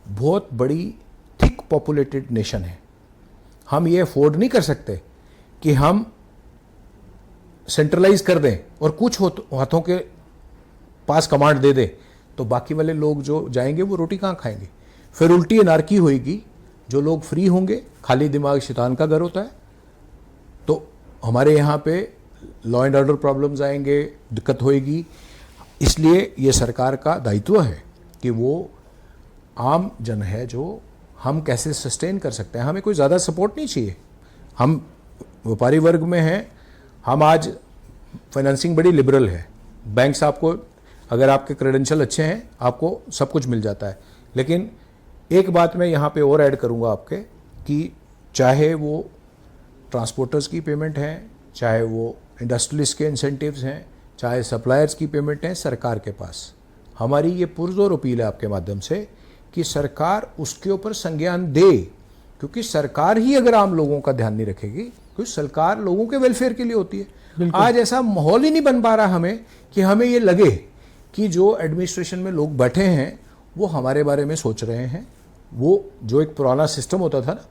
बहुत बड़ी थिक पॉपुलेटेड नेशन है। हम ये अफोर्ड नहीं कर सकते कि हम सेंट्रलाइज कर दें और कुछ हाथों के पास कमांड दे दें, तो बाकी वाले लोग जो जाएंगे वो रोटी कहाँ खाएंगे। फिर उल्टी अनार्की होएगी, जो लोग फ्री होंगे, खाली दिमाग शैतान का घर होता है, तो हमारे यहाँ पे लॉ एंड ऑर्डर प्रॉब्लम्स आएंगे, दिक्कत होएगी। इसलिए ये सरकार का दायित्व है कि वो आम जन है जो हम कैसे सस्टेन कर सकते हैं, हमें कोई ज़्यादा सपोर्ट नहीं चाहिए। हम व्यापारी वर्ग में हैं, हम आज फाइनेंसिंग बड़ी लिबरल है, बैंक्स आपको अगर आपके क्रेडेंशियल अच्छे हैं आपको सब कुछ मिल जाता है। लेकिन एक बात मैं यहाँ पे और ऐड करूँगा आपके, कि चाहे वो ट्रांसपोर्टर्स की पेमेंट है, चाहे वो इंडस्ट्रियलिस्ट के इंसेंटिव्स हैं, चाहे सप्लायर्स की पेमेंट है, सरकार के पास हमारी ये पुरजोर अपील है आपके माध्यम से कि सरकार उसके ऊपर संज्ञान दे, क्योंकि सरकार ही अगर आम लोगों का ध्यान नहीं रखेगी, क्योंकि सरकार लोगों के वेलफेयर के लिए होती है। आज ऐसा माहौल ही नहीं बन पा रहा हमें कि हमें ये लगे कि जो एडमिनिस्ट्रेशन में लोग बैठे हैं वो हमारे बारे में सोच रहे हैं। वो जो एक पुराना सिस्टम होता था ना,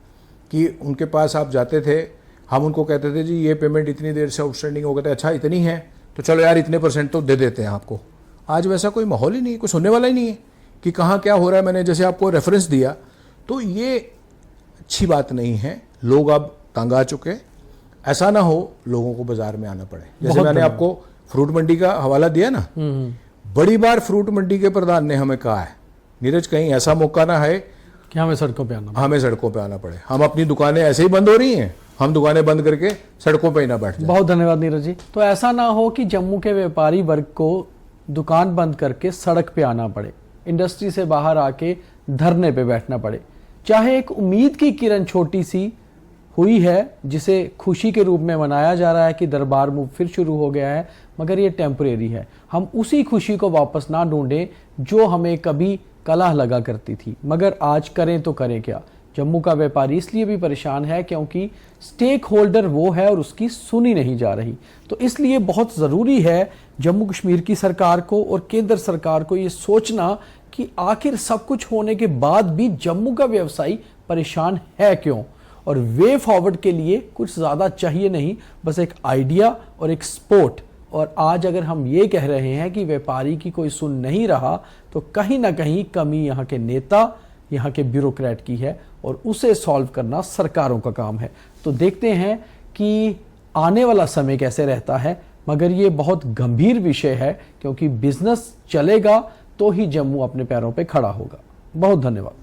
कि उनके पास आप जाते थे, हम उनको कहते थे जी ये पेमेंट इतनी देर से आउटस्टैंडिंग हो गया था, अच्छा इतनी है तो चलो यार इतने % तो दे देते हैं आपको। आज वैसा कोई माहौल ही नहीं है, कोई सुनने वाला ही नहीं है कि कहाँ क्या हो रहा है। मैंने जैसे आपको रेफरेंस दिया, तो ये अच्छी बात नहीं है। लोग अब तंग आ चुके, ऐसा ना हो लोगों को बाजार में आना पड़े। जैसे मैंने आपको फ्रूट मंडी का हवाला दिया ना, बड़ी बार फ्रूट मंडी के प्रधान ने हमें कहा है, नीरज कहीं ऐसा मौका ना है कि हमें सड़कों पे आना पड़े। हम अपनी दुकानें ऐसे ही बंद हो रही हैं, हम दुकानें बंद करके सड़कों पे ही ना बैठ जाएं। बहुत धन्यवाद नीरज जी। तो ऐसा ना हो कि जम्मू के व्यापारी वर्ग को दुकान बंद करके सड़क पे आना पड़े, इंडस्ट्री से बाहर आके धरने पे बैठना पड़े। चाहे एक उम्मीद की किरण छोटी सी हुई है, जिसे खुशी के रूप में मनाया जा रहा है कि दरबार मूव फिर शुरू हो गया है, मगर ये टेम्परेरी है। हम उसी खुशी को वापस ना ढूंढें जो हमें कभी कलह लगा करती थी। मगर आज करें तो करें क्या। जम्मू का व्यापारी इसलिए भी परेशान है क्योंकि स्टेक होल्डर वो है और उसकी सुनी नहीं जा रही। तो इसलिए बहुत ज़रूरी है जम्मू कश्मीर की सरकार को और केंद्र सरकार को ये सोचना कि आखिर सब कुछ होने के बाद भी जम्मू का व्यवसायी परेशान है क्यों। और वे फॉरवर्ड के लिए कुछ ज़्यादा चाहिए नहीं, बस एक आइडिया और एक सपोर्ट। और आज अगर हम ये कह रहे हैं कि व्यापारी की कोई सुन नहीं रहा, तो कहीं ना कहीं कमी यहाँ के नेता, यहाँ के ब्यूरोक्रेट की है, और उसे सॉल्व करना सरकारों का काम है। तो देखते हैं कि आने वाला समय कैसे रहता है, मगर ये बहुत गंभीर विषय है, क्योंकि बिजनेस चलेगा तो ही जम्मू अपने पैरों पे खड़ा होगा। बहुत धन्यवाद।